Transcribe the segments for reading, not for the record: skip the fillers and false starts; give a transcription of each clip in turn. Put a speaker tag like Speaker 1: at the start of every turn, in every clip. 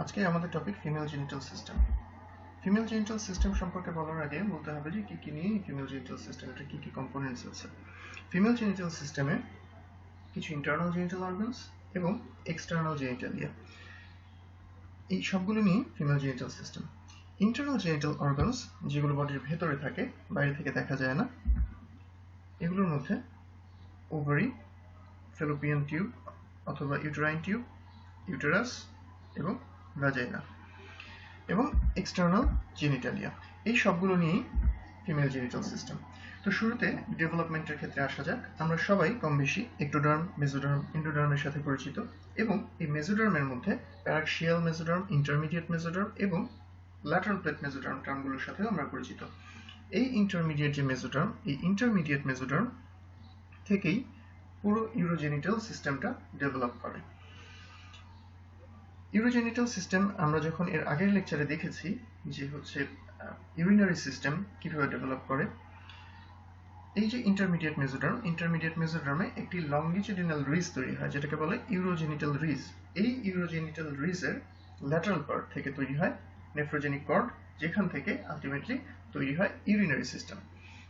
Speaker 1: আজকে আমাদের topic female genital system. Female genital system সম্পর্কে বলার আগে বলতে হবে যে কি নিয়ে ফিমেল জেনিটাল সিস্টেম, এটা কি কম্পোনেন্টস আছে। ফিমেল জেনিটাল সিস্টেমে কিছু ইন্টারনাল জেনিটাল অর্গানস এবং এক্সটার্নাল জেনিটালিয়া, এই সবগুলো নিয়ে female genital system. Internal genital organs যেগুলো বডির ভেতরে থাকে, বাইরে থেকে দেখা যায় না, এগুলোর মধ্যে ওভারি, ফ্যালোপিয়ান টিউব অথবা ইউটেরাইন টিউব, ইউটেরাস এবং ভাজাইনা, এবং এক্সটার্নাল জেনিটালিয়া, এই সবগুলো নিয়েই ফিমেল জেনিটাল সিস্টেম। তো শুরুতে ডেভেলপমেন্টের ক্ষেত্রে আসা যাক। আমরা সবাই কম বেশি এক্টোডার্ম, মেসোডার্ম, এন্ডোডার্মের সাথে পরিচিত, এবং এই মেসোডার্মের মধ্যে প্যারাক্সিয়াল মেসোডার্ম, ইন্টারমিডিয়েট মেসোডার্ম এবং ল্যাটারাল প্লেট মেসোডার্ম টার্মগুলোর সাথেও আমরা পরিচিত। এই ইন্টারমিডিয়েট যে মেসোডার্ম, এই ইন্টারমিডিয়েট মেসোডার্ম থেকেই পুরো ইউরোজেনিটাল সিস্টেমটা ডেভেলপ করে। ইউরোজেনিটাল সিস্টেম আমরা যখন এর আগের লেকচারে দেখেছি যে হচ্ছে ইউরিনারি সিস্টেম কিভাবে ডেভেলপ করে। এই যে ইন্টারমিডিয়েট মেসোডার্মে একটি লংগিচুডিনাল রিজ তৈরি হয়, যেটাকে বলে ইউরোজেনিটাল রিজ। এই ইউরোজেনিটাল রিজের ল্যাটারাল পার্ট থেকে তৈরি হয় নেফ্রোজেনিক কর্ড, যেখান থেকে আলটিমেটলি তৈরি হয় ইউরিনারি সিস্টেম।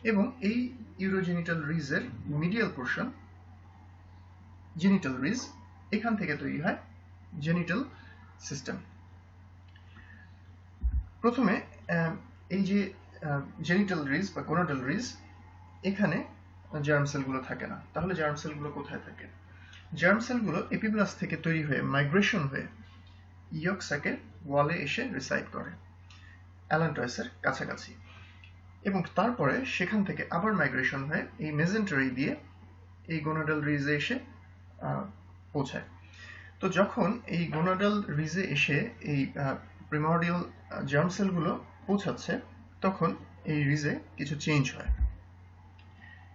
Speaker 1: এবং এই ইউরোজেনিটাল রিজের মিডিয়াল পোর্শন, জেনিটাল রিজ, এখান থেকে তৈরি হয় জেনিটাল সিস্টেম। প্রথমে এই যে জেনিটাল রিজ বা গোনাডাল রিজ, এখানে জার্ম সেলগুলো থাকে না। তাহলে জার্ম সেলগুলো কোথায় থাকে? জার্ম সেলগুলো এপিব্লাস থেকে তৈরি হয়ে মাইগ্রেশন হয়ে ইয়ক স্যাকের ওয়ালে এসে রিসাইড করে অ্যালান্টয়েসের কাছাকাছি, এবং তারপরে সেখান থেকে আবার মাইগ্রেশন হয়ে এই মেজেন্টারি দিয়ে এই গোনাডাল রিজে এসে পৌঁছায়। তো যখন এই গোনাডাল রিজে এসে এই প্রিমর্ডিয়াল জার্ম সেলগুলো পৌঁছাচ্ছে, তখন এই রিজে কিছু চেঞ্জ হয়।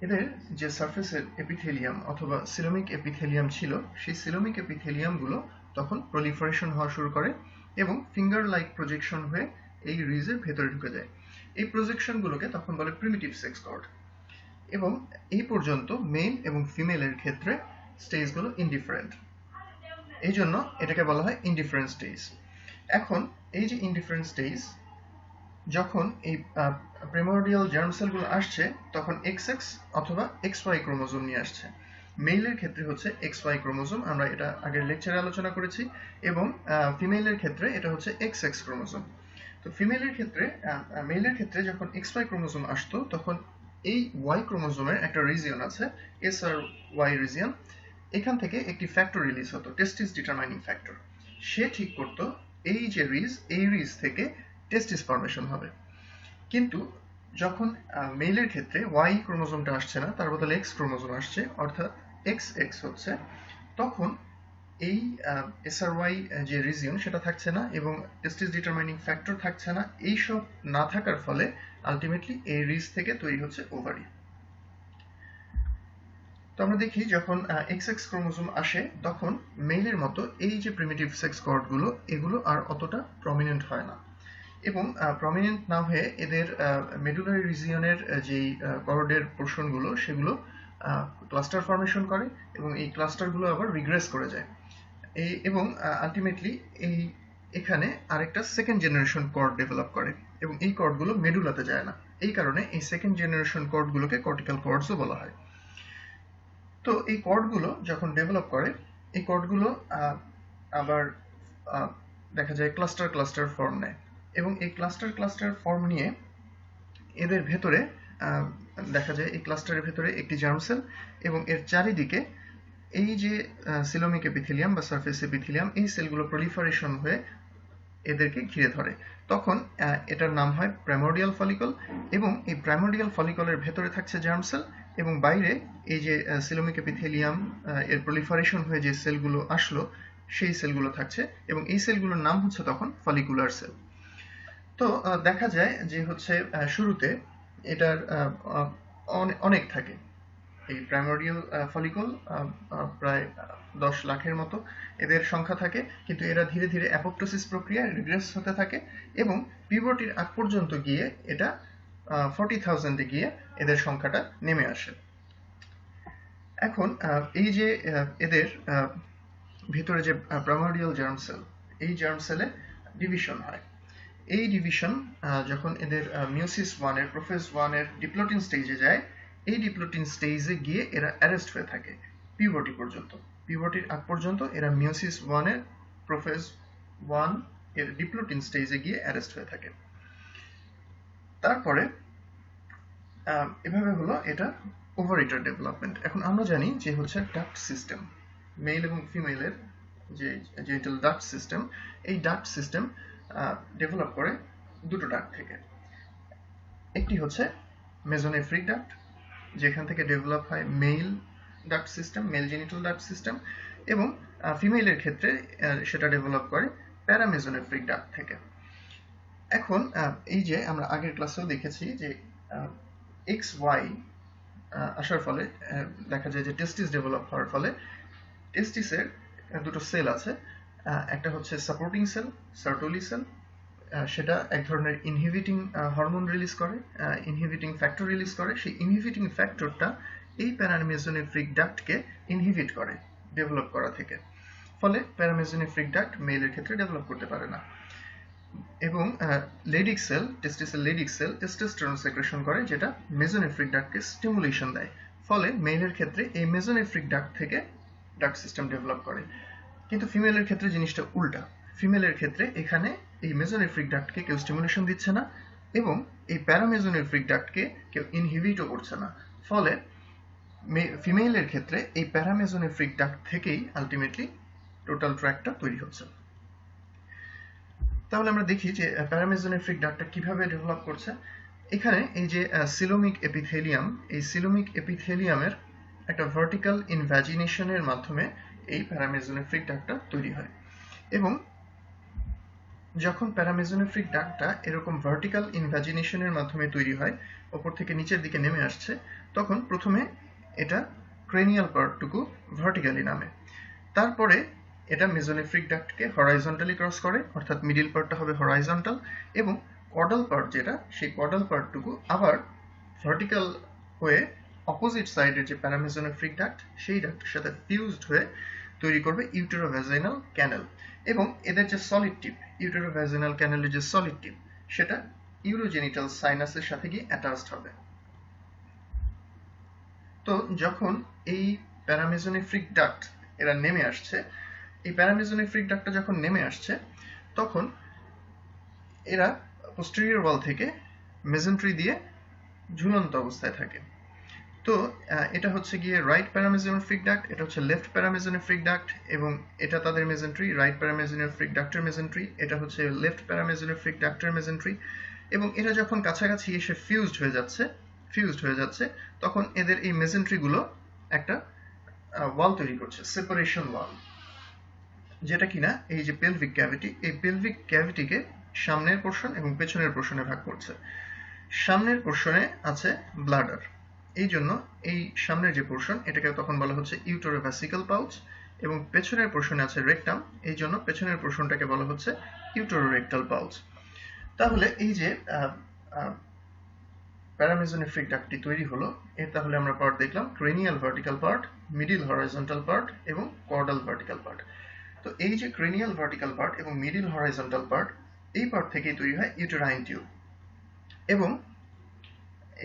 Speaker 1: এদের যে সারফেসের এপিথেলিয়াম অথবা সিলোমিক এপিথেলিয়াম ছিল, সেই সিলোমিক এপিথেলিয়ামগুলো তখন প্রলিফারেশন হওয়া শুরু করে এবং ফিঙ্গার লাইক প্রজেকশন হয়ে এই রিজের ভেতরে ঢুকে যায়। এই প্রজেকশনগুলোকে তখন বলে প্রিমিটিভ সেক্স কর্ড। এবং এই পর্যন্ত মেল এবং ফিমেলের ক্ষেত্রে স্টেজগুলো ইনডিফারেন্ট, এই জন্য এটাকে বলা হয় ইনডিফারেন্ট স্টেজ। এখন এই যে ইনডিফারেন্ট স্টেজ, যখন এই প্রিমর্ডিয়াল জার্ম সেলগুলো আসছে, তখন XX অথবা XY ক্রোমোজোম নিয়ে আসছে। মেইলের ক্ষেত্রে হচ্ছে XY ক্রোমোজোম, আমরা এটা আগের লেকচারে আলোচনা করেছি, এবং ফিমেলের ক্ষেত্রে এটা হচ্ছে XX ক্রোমোজোম। তো ফিমেলের ক্ষেত্রে, মেইলের ক্ষেত্রে যখন XY ক্রোমোজোম আসতো, তখন এই Y ক্রোমোজোমের একটা রিজিয়ন আছে, SRY রিজিয়ন, এখান থেকে একটি ফ্যাক্টর রিলিজ হতো, টেস্টিস ডিটারমাইনিং ফ্যাক্টর। সে ঠিক করতো এই যে রিজ, এই রিজ থেকে টেস্টিস ফর্মেশন হবে। কিন্তু যখন মেইলের ক্ষেত্রে Y ক্রোমোজোমটা আসছে না, তার বদলে X ক্রোমোজোম আসছে, অর্থাৎ XX হচ্ছে, তখন এই SRY যে রিজিয়ন সেটা থাকছে না এবং টেস্টিস ডিটারমাইনিং ফ্যাক্টর থাকছে না। এইসব না থাকার ফলে আলটিমেটলি এই রিজ থেকে তৈরি হচ্ছে ওভারি। তো আমরা দেখি যখন XX ক্রোমোজোম আসে, তখন মেইলের মতো এই যে প্রিমিটিভ সেক্স কর্ডগুলো, এগুলো আর অতটা প্রমিনেন্ট হয় না, এবং প্রমিনেন্ট না হয়ে এদের মেডুলারি রিজিয়নের যেই কর্ডের পোর্শনগুলো, সেগুলো ক্লাস্টার ফর্মেশন করে এবং এই ক্লাস্টারগুলো আবার রিগ্রেস করে যায়। এবং আলটিমেটলি এখানে আরেকটা সেকেন্ড জেনারেশন কর্ড ডেভেলপ করে, এবং এই কর্ডগুলো মেডুলাতে যায় না। এই কারণে এই সেকেন্ড জেনারেশন কর্ডগুলোকে কর্টিক্যাল কর্ডসও বলা হয়। তো এই কর্ডগুলো যখন ডেভেলপ করে, এই কর্ডগুলো আবার দেখা যায় ক্লাস্টার ফর্ম নেয়, এবং এই ক্লাস্টার ফর্ম নিয়ে এদের ভেতরে দেখা যায় এই ক্লাস্টারের ভেতরে একটি জার্ম সেল, এবং এর চারিদিকে এই যে সিলোমিক এপিথেলিয়াম বা সারফেস এপিথেলিয়াম, এই সেলগুলো প্রলিফারেশন হয়ে এদেরকে ঘিরে ধরে। তখন এটার নাম হয় প্রাইমর্ডিয়াল ফলিকল, এবং এই প্রাইমর্ডিয়াল ফলিকলের ভেতরে থাকছে জার্ম সেল, এবং বাইরে এই যে সিলোমিক এপিথেলিয়াম এর প্রলিফারেশন হয়ে যে সেলগুলো আসলো, সেই সেলগুলো থাকছে, এবং এই সেলগুলোর নাম হচ্ছে তখন ফলিকুলার সেল। তো দেখা যায় যে হচ্ছে শুরুতে এটার অনেক থাকে, এই প্রাইমর্ডিয়াল ফলিকল প্রায় 10 লাখের মতো এদের সংখ্যা থাকে, কিন্তু এরা ধীরে ধীরে অ্যাপোপ্টোসিস প্রক্রিয়ায় রিগ্রেস হতে থাকে, এবং পিউবার্টির আগ পর্যন্ত গিয়ে এটা 40,000-এ গিয়ে এদের সংখ্যাটা নেমে আসে। এখন এই যে এদের ভেতরে যে প্রাইমর্ডিয়াল জার্ম সেল, এই জার্ম সেলে ডিভিশন হয়। এই ডিভিশন যখন এদের মিওসিস 1 এর প্রোফেজ 1 এর ডিপ্লোটিন স্টেজে যায়, এই ডিপ্লোটিন স্টেজে গিয়ে এরা অ্যারেস্ট হয়ে থাকে পিউবার্টি পর্যন্ত। পিউবার্টির আগ পর্যন্ত এরা মিওসিস 1 এর প্রোফেজ 1 এর ডিপ্লোটিন স্টেজে গিয়ে অ্যারেস্ট হয়ে থাকে। তারপরে এভাবে হলো এটা ওভারিটার ডেভেলপমেন্ট। এখন আমরা জানি যে হচ্ছে ডাক্ট সিস্টেম, মেল এবং ফিমেলের যে জেনিটাল ডাক্ট সিস্টেম, এই ডাক্ট সিস্টেম ডেভেলপ করে দুটো ডাক্ট থেকে। একটি হচ্ছে মেসোনেফ্রিক ডাক্ট, যেখান থেকে ডেভেলপ হয় male duct system, male genital duct system, এবং ফিমেলের ক্ষেত্রে সেটা ডেভেলপ করে প্যারামেসোনেফ্রিক ডাক্ট থেকে। এখন এই যে আমরা আগের ক্লাসেও দেখেছি যে XY আসার ফলে দেখা যায় যে টেস্টিস ডেভেলপ হওয়ার ফলে টেস্টিসের দুটো সেল আছে, একটা হচ্ছে সাপোর্টিং সেল, সার্টোলি সেল, সেটা এক ধরনের ইনহিবিটিং হরমোন রিলিজ করে, ইনহিবিটিং ফ্যাক্টর রিলিজ করে। সেই ইনহিবিটিং ফ্যাক্টরটা এই প্যারামেসোনেফ্রিক ডাক্টকে ইনহিবিট করে ডেভেলপ করা থেকে, ফলে প্যারামেসোনেফ্রিক ডাক্ট মেলের ক্ষেত্রে ডেভেলপ করতে পারে না। এবং লেডিক সেল, টেস্টিসের লেডিক সেল টেস্টোস্টেরন সেক্রেশন করে, যেটা মেসোনেফ্রিক ডাক্টকে স্টিমুলেশন দেয়, ফলে মেলের ক্ষেত্রে এই মেসোনেফ্রিক ডাক্ট থেকে ডাক্ট সিস্টেম ডেভেলপ করে। কিন্তু ফিমেলের ক্ষেত্রে জিনিসটা উল্টা। ফিমেলের ক্ষেত্রে এখানে এই মেসোনেফ্রিক ডাক্টকে কেউ স্টিমুলেশন দিচ্ছে না এবং এই প্যারামেসোনেফ্রিক ডাক্টকে কেউ ইনহিবিটও করছে না, ফলে ফিমেলের ক্ষেত্রে এই প্যারামেসোনেফ্রিক ডাক্ট থেকেই আলটিমেটলি টোটাল ট্র্যাক্টটা তৈরি হচ্ছে। তাহলে আমরা দেখি যে প্যারামেসোনেফ্রিক ডাক্টটা কিভাবে ডেভেলপ করছে। এখানে এই যে সিলোমিক এপিথেলিয়াম, এই সিলোমিক এপিথেলিয়ামের একটা ভার্টিক্যাল ইনভ্যাজিনেশনের মাধ্যমে এই প্যারামেসোনেফ্রিক ডাক্টটা তৈরি হয়। এবং যখন প্যারামেসোনেফ্রিক ডাক্টটা এরকম ভার্টিক্যাল ইনভ্যাজিনেশনের মাধ্যমে তৈরি হয়, ওপর থেকে নিচের দিকে নেমে আসছে, তখন প্রথমে এটা ক্রেনিয়াল পার্টটুকু ভার্টিক্যালি নামে, তারপরে এটা মেসোনেফ্রিক ডাক্টকে হরাইজন্টালি ক্রস করে, অর্থাৎ মিডিল পার্টটা হবে হরাইজন্টাল, এবং কডাল পার্ট যেটা, সেই কডাল পার্টটুকু আবার ভার্টিক্যাল হয়ে অপোজিট সাইডের যে প্যারামেসোনেফ্রিক ডাক্ট, সেই ডাক্টের সাথে ফিউজড হয়ে তৈরি করবে ইউটেরোভ্যাজাইনাল ক্যানেল। এবং এদের যে সলিড টিপ, ইউটেরোভ্যাজাইনাল ক্যানেলের যে সলিড টিপ, সেটা ইউরোজেনিটাল সাইনাসের সাথে গিয়ে অ্যাটাচড হবে। তো যখন এই প্যারামেসোনেফ্রিক ডাক্ট এরা নেমে আসছে, এই প্যারামেসোনেফ্রিক ডাক্টটা যখন নেমে আসছে, তখন এরা পোস্টেরিয়র ওয়াল থেকে মেসেন্ট্রি দিয়ে ঝুলন্ত অবস্থায় থাকে। তো এটা হচ্ছে গিয়ে রাইট প্যারামেসোনেফ্রিক ডাক্ট, এটা হচ্ছে লেফট প্যারামেসোনেফ্রিক ডাক্ট, এবং এটা তাদের মেসেন্ট্রি, রাইট প্যারামেসোনেফ্রিক ডাক্টের মেসেন্ট্রি, এটা হচ্ছে লেফট প্যারামেসোনেফ্রিক ডাক্টের মেসেন্ট্রি। এবং এটা যখন কাছাকাছি এসে ফিউজড হয়ে যাচ্ছে, তখন এদের এই মেসেন্ট্রিগুলো একটা ওয়াল তৈরি করছে, সেপারেশন ওয়াল, যেটা কিনা এই যে পেলভিক ক্যাভিটি, এই পেলভিক ক্যাভিটিকে সামনের পোর্শন এবং পেছনের পোর্শনে ভাগ করছে। সামনের পোর্শনে আছে ব্লাডার, এই জন্য এই সামনের যে পোর্শন, এটাকে তখন বলা হচ্ছে ইউটেরোভ্যাসিক্যাল পাউচ, এবং পেছনের পোর্শনে আছে রেকটাম, এই জন্য পেছনের পোর্শনটাকে বলা হচ্ছে ইউটেরোরেকটাল পাউচ। তাহলে এই যে প্যারামেসোনেফ্রিক ডাক্টটি তৈরি হলো, এর তাহলে আমরা পার্ট দেখলাম, cranial vertical part, middle horizontal part এবং কর্ডাল ভার্টিক্যাল পার্ট। তো এই যে ক্রেনিয়াল ভার্টিক্যাল পার্ট এবং মিডিল হরাইজন্টাল পার্ট, এই পার্ট থেকেই তৈরি হয় ইউটেরাইন টিউব, এবং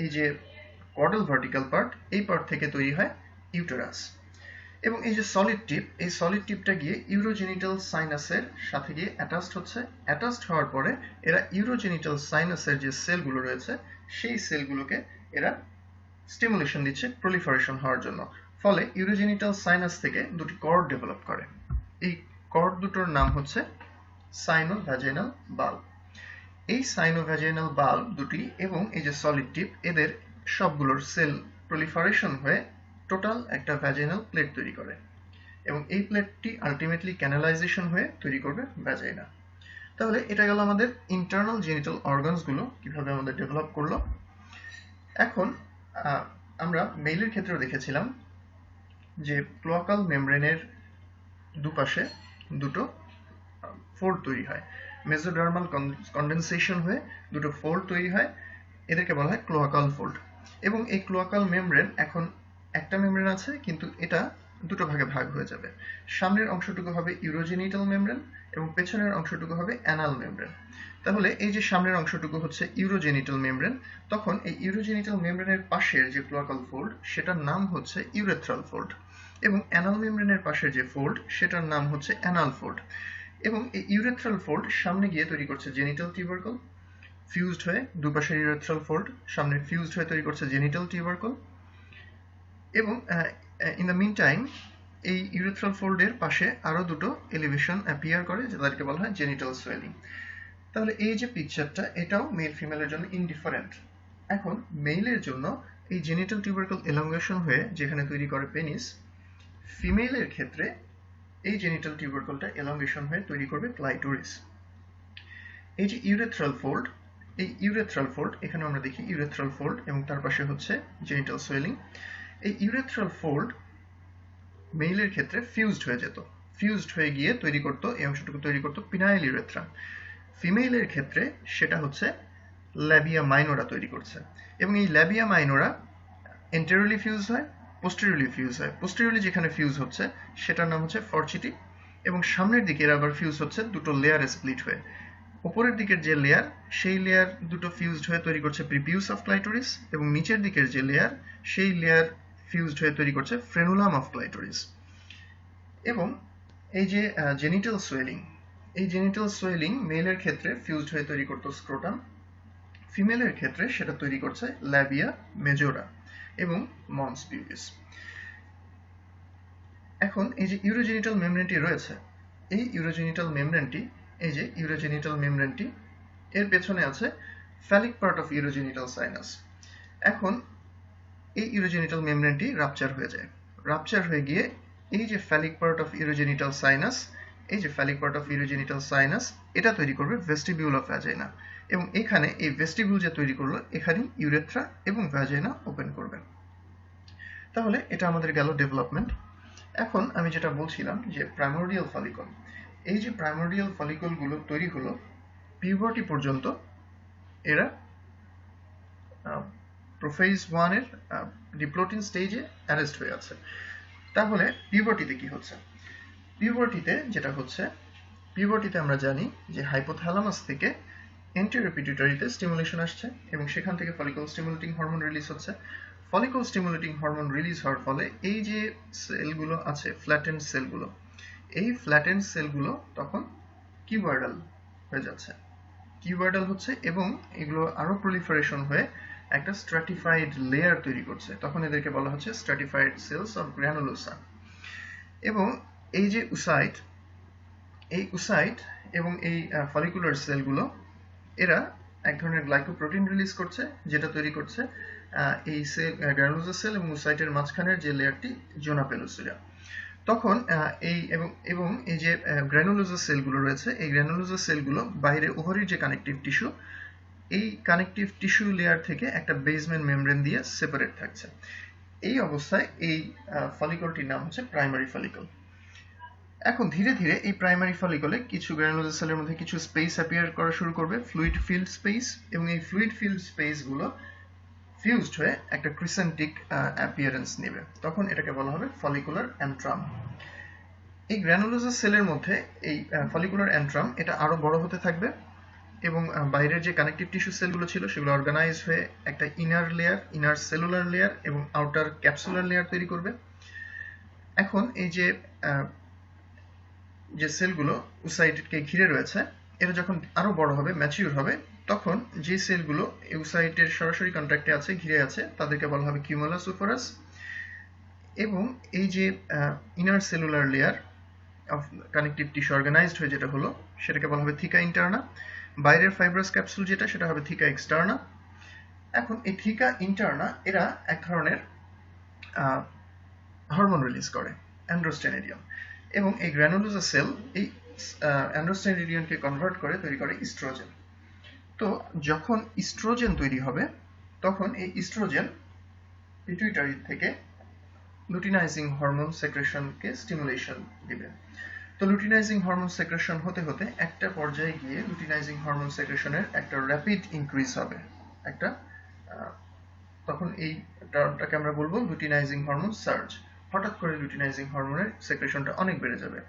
Speaker 1: এই যে কর্ডাল ভার্টিক্যাল পার্ট, এই পার্ট থেকে তৈরি হয় ইউটেরাস। এবং এই যে সলিড টিপ, এই সলিড টিপটা গিয়ে ইউরোজেনিটাল সাইনাসের সাথে গিয়ে অ্যাটাচড হচ্ছে। অ্যাটাচড হওয়ার পরে এরা ইউরোজেনিটাল সাইনাসের যে সেলগুলো রয়েছে, সেই সেলগুলোকে এরা স্টিমুলেশন দিচ্ছে প্রলিফারেশন হওয়ার জন্য, ফলে ইউরোজেনিটাল সাইনাস থেকে দুটি কর্ড ডেভেলপ করে। এই কর্ড দুটোর নাম হচ্ছে সাইনোভ্যাজাইনাল বাল্ব। এই সাইনোভ্যাজাইনাল বাল্ব দুটি এবং এই যে সলিড টিপ, এদের সবগুলোর সেল প্রলিফারেশন হয়ে টোটাল একটা ভ্যাজাইনাল প্লেট তৈরি করে, এবং এই প্লেটটি আলটিমেটলি ক্যানালাইজেশন হয়ে তৈরি করবে ভ্যাজাইনা। তাহলে এটা গেল আমাদের ইন্টারনাল জেনিটাল অর্গানসগুলো কিভাবে আমাদের ডেভেলপ করলো। এখন আমরা মেলের ক্ষেত্রেও দেখেছিলাম যে ক্লোয়াকাল মেমব্রেনের দুপাশে দুটো ফোল্ড তৈরি হয়, মেসোডার্মাল কন্ডেনসেশন হয়ে দুটো ফোল্ড তৈরি হয়, এদেরকে বলা হয় ক্লোয়াকাল ফোল্ড। এবং এই ক্লোয়াকাল মেমব্রেন, এখন একটা মেমব্রেন আছে কিন্তু এটা দুটো ভাগে ভাগ হয়ে যাবে। সামনের অংশটুকু হবে ইউরোজেনিটাল মেমব্রেন এবং পেছনের অংশটুকু হবে অ্যানাল মেমব্রেন। তাহলে এই যে সামনের অংশটুকু হচ্ছে ইউরোজেনিটাল মেমব্রেন, তখন এই ইউরোজেনিটাল মেমব্রেনের পাশের যে ক্লোয়াকাল ফোল্ড সেটার নাম হচ্ছে ইউরেথ্রাল ফোল্ড, এবং অ্যানাল মেমব্রেনের পাশের যে ফোল্ড সেটার নাম হচ্ছে অ্যানাল ফোল্ড। এবং এই ইউরেথ্রাল ফোল্ড সামনে গিয়ে তৈরি করছে জেনিটাল টিউবারকল, ফিউজড হয়ে দুপাশের ইউরেথ্রাল ফোল্ড সামনে ফিউজড হয়ে তৈরি করছে জেনিটাল টিউবারকল। এবং ইন দ্য মিন টাইম এই ইউরেথ্রাল ফোল্ডের পাশে আরো দুটো এলিভেশন অ্যাপিয়ার করে, যাদেরকে বলা হয় জেনিটাল সোয়েলিং। তাহলে এই যে পিকচারটা, এটাও মেল ফিমেলের জন্য ইনডিফারেন্ট। এখন মেইলের জন্য এই জেনিটাল টিউবারকল এলংগেশন হয়ে যেখানে তৈরি করে পেনিস, ফিমেলের ক্ষেত্রে এই জেনিটাল টিউবারকলটা এলংগেশন হয়ে তৈরি করবে ক্লাইটোরিস। এই যে ইউরেথ্রাল ফোল্ড, এই ইউরেথ্রাল ফোল্ড এখানে আমরা দেখি ইউরেথ্রাল ফোল্ড এবং তার পাশে হচ্ছে জেনিটাল সোয়েলিং। এই ইউরেথ্রাল ফোল্ড মেইলের ক্ষেত্রে ফিউজড হয়ে যেত, ফিউজড হয়ে গিয়ে তৈরি করতো, এই অংশটুকু তৈরি করতো পিনাইল ইউরেথ্রা। ফিমেলের ক্ষেত্রে সেটা হচ্ছে ল্যাবিয়া মাইনোরা তৈরি করছে, এবং এই ল্যাবিয়া মাইনোরা এন্টেরিয়রলি ফিউজ হয়, পোস্টেরিয়রলি ফিউজ হয়। পোস্টেরিয়রলি যেখানে ফিউজ হচ্ছে সেটার নাম হচ্ছে ফরচিটি, এবং সামনের দিকে আবার ফিউজ হচ্ছে দুটো লেয়ারে স্প্লিট হয়ে। উপরের দিকের যে লেয়ার, সেই লেয়ার দুটো ফিউজড হয়ে তৈরি করছে প্রিপিউস অফ ক্লাইটোরিস, এবং নিচের দিকের যে লেয়ার, সেই লেয়ার ফিউজড হয়ে তৈরি করছে ফ্রেনুলাম অফ ক্লাইটোরিস। এবং এই যে জেনিটাল সোয়েলিং, এই জেনিটাল সোয়েলিং মেলের ক্ষেত্রে ফিউজড হয়ে তৈরি করতো স্ক্রোটাম, ফিমেলের ক্ষেত্রে সেটা তৈরি করছে ল্যাবিয়া মেজোরা এবং মন্স পিউবিস। এখন এই যে ইউরোজেনিটাল মেমব্রেনটি রয়েছে, এই ইউরোজেনিটাল মেমব্রেনটি, এই যে ইউরোজেনিটাল মেমব্রেনটি, এর পেছনে আছে folic part of urogenital sinus. এখন এই ইউরোজেনিটাল মেমব্রেনটি রাপচার হয়ে যায়, রাপচার হয়ে গিয়ে এই যে folic part of urogenital sinus, এই যে folic part of urogenital sinus, এটা তৈরি করবে ভেস্টিবিউল অফ ভ্যাজাইনা, এবং এখানে এই ভেস্টিবিউল যে তৈরি করলো, এখানেই ইউরেথ্রা এবং ভ্যাজাইনা ওপেন করবে। তাহলে এটা আমাদের গেল ডেভেলপমেন্ট। এখন আমি যেটা বলছিলাম যে প্রাইমোর্ডিয়াল ফলিকল, এই যে প্রাইমোর্ডিয়াল ফলিকলগুলো তৈরি হলো, পিউবার্টি পর্যন্ত এরা প্রোফেজ 1 এর ডিপ্লোটিন স্টেজে অ্যারেস্ট হয়ে আছে। তাহলে পিউবার্টিতে কি হচ্ছে? পিউবার্টিতে যেটা হচ্ছে, পিউবার্টিতে আমরা জানি যে হাইপোথ্যালামাস থেকে এন্টেরিয়র পিটুইটারিতে স্টিমুলেশন আসছে, এবং সেখান থেকে ফলিকল স্টিমুলেটিং হরমোন রিলিজ হচ্ছে। ফলিকল স্টিমুলেটিং হরমোন রিলিজ হওয়ার ফলে এই যে সেলগুলো আছে, ফ্ল্যাটেন্ড সেলগুলো, এই ফ্ল্যাটেন্ড সেলগুলো তখন কিউবয়েডাল হয়ে যাচ্ছে, কিউবয়েডাল হচ্ছে, এবং এগুলো আরো প্রলিফারেশন হয়ে একটা স্ট্র্যাটিফাইড লেয়ার তৈরি করছে। তখন এদেরকে বলা হচ্ছে স্ট্র্যাটিফাইড সেলস অফ গ্র্যানুলোসা। এবং এই যে উসাইট, এই উসাইট এবং এই ফলিকুলার সেলগুলো, এরা এক ধরনের গ্লাইকোপ্রোটিন রিলিজ করছে, যেটা তৈরি করছে এই সেল, গ্র্যানুলোসা সেল এবং উসাইটের মাঝখানের যে লেয়ারটি, জোনা পেলোসিয়া। তখন এবং এই যে গ্র্যানুলোসা সেলগুলো রয়েছে, এই গ্র্যানুলোসা সেলগুলো বাইরে ওভারির যে কানেকটিভ টিস্যু, এই কানেকটিভ টিস্যু লেয়ার থেকে একটা বেসমেন্ট মেমব্রেন দিয়ে সেপারেট থাকছে। এই অবস্থায় এই ফলিকলটির নাম হচ্ছে প্রাইমারি ফলিকল। এখন ধীরে ধীরে এই প্রাইমারি ফলিকলে কিছু গ্র্যানুলোসা সেলের মধ্যে কিছু স্পেস অ্যাপিয়ার করা শুরু করবে, ফ্লুইড ফিল্ড স্পেস, এবং এই ফ্লুইড ফিল্ড স্পেসগুলো ফিউজড হয়ে একটা ক্রিসেন্টিক অ্যাপিয়ারেন্স নেবে। তখন এটাকে বলা হবে ফলিকুলার অ্যান্ট্রাম। এই গ্র্যানুলোসা সেলের মধ্যে এই ফলিকুলার অ্যান্ট্রাম এটা আরো বড় হতে থাকবে, এবং বাইরের যে কানেকটিভ টিস্যু সেলগুলো ছিল সেগুলো অর্গানাইজ হয়ে একটা inner layer, inner cellular layer এবং আউটার ক্যাপসুলার লেয়ার তৈরি করবে। এখন এই যে সেলগুলো উসাইটকে ঘিরে রয়েছে, এটা যখন আরো বড় হবে, ম্যাচিউর হবে, তখন যে সেলগুলো ইউসাইটের সরাসরি কন্ট্যাক্টে আছে, ঘিরে আছে, তাদেরকে বলা হবে কিউমুলাস ওফারাস। এবং এই যে inner cellular layer of connective tissue organised হয়ে যেটা হলো, সেটাকে বলা হবে থিকা ইন্টারনা। বাইরের ফাইব্রাস ক্যাপসুল যেটা, সেটা হবে থিকা এক্সটার্না। এখন এই থিকা ইন্টারনা এরা এক ধরনের হরমোন রিলিজ করে, অ্যান্ড্রোস্টেনিডিয়াম, এবং এই গ্র্যানুলোসা সেল এই অ্যান্ড্রোস্টেনিডিয়ামকে কনভার্ট করে তৈরি করে ইস্ট্রোজেন। তো যখন ইস্ট্রোজেন তৈরি হবে, তখন এই ইস্ট্রোজেন পিটুইটারি থেকে লুটিনাইজিং হরমোন সেক্রেশনকে স্টিমুলেশন দিবে। তো লুটিনাইজিং হরমোন সেক্রেশন হতে হতে একটা পর্যায়ে গিয়ে লুটিনাইজিং হরমোন সেক্রেশনের একটা র্যাপিড ইনক্রিজ হবে, একটা তখন এই টার্মটাকে আমরা বলবো লুটিনাইজিং হরমোন সার্জ। হঠাৎ করে লুটিনাইজিং হরমোনের সেক্রেশনটা অনেক বেড়ে যাবে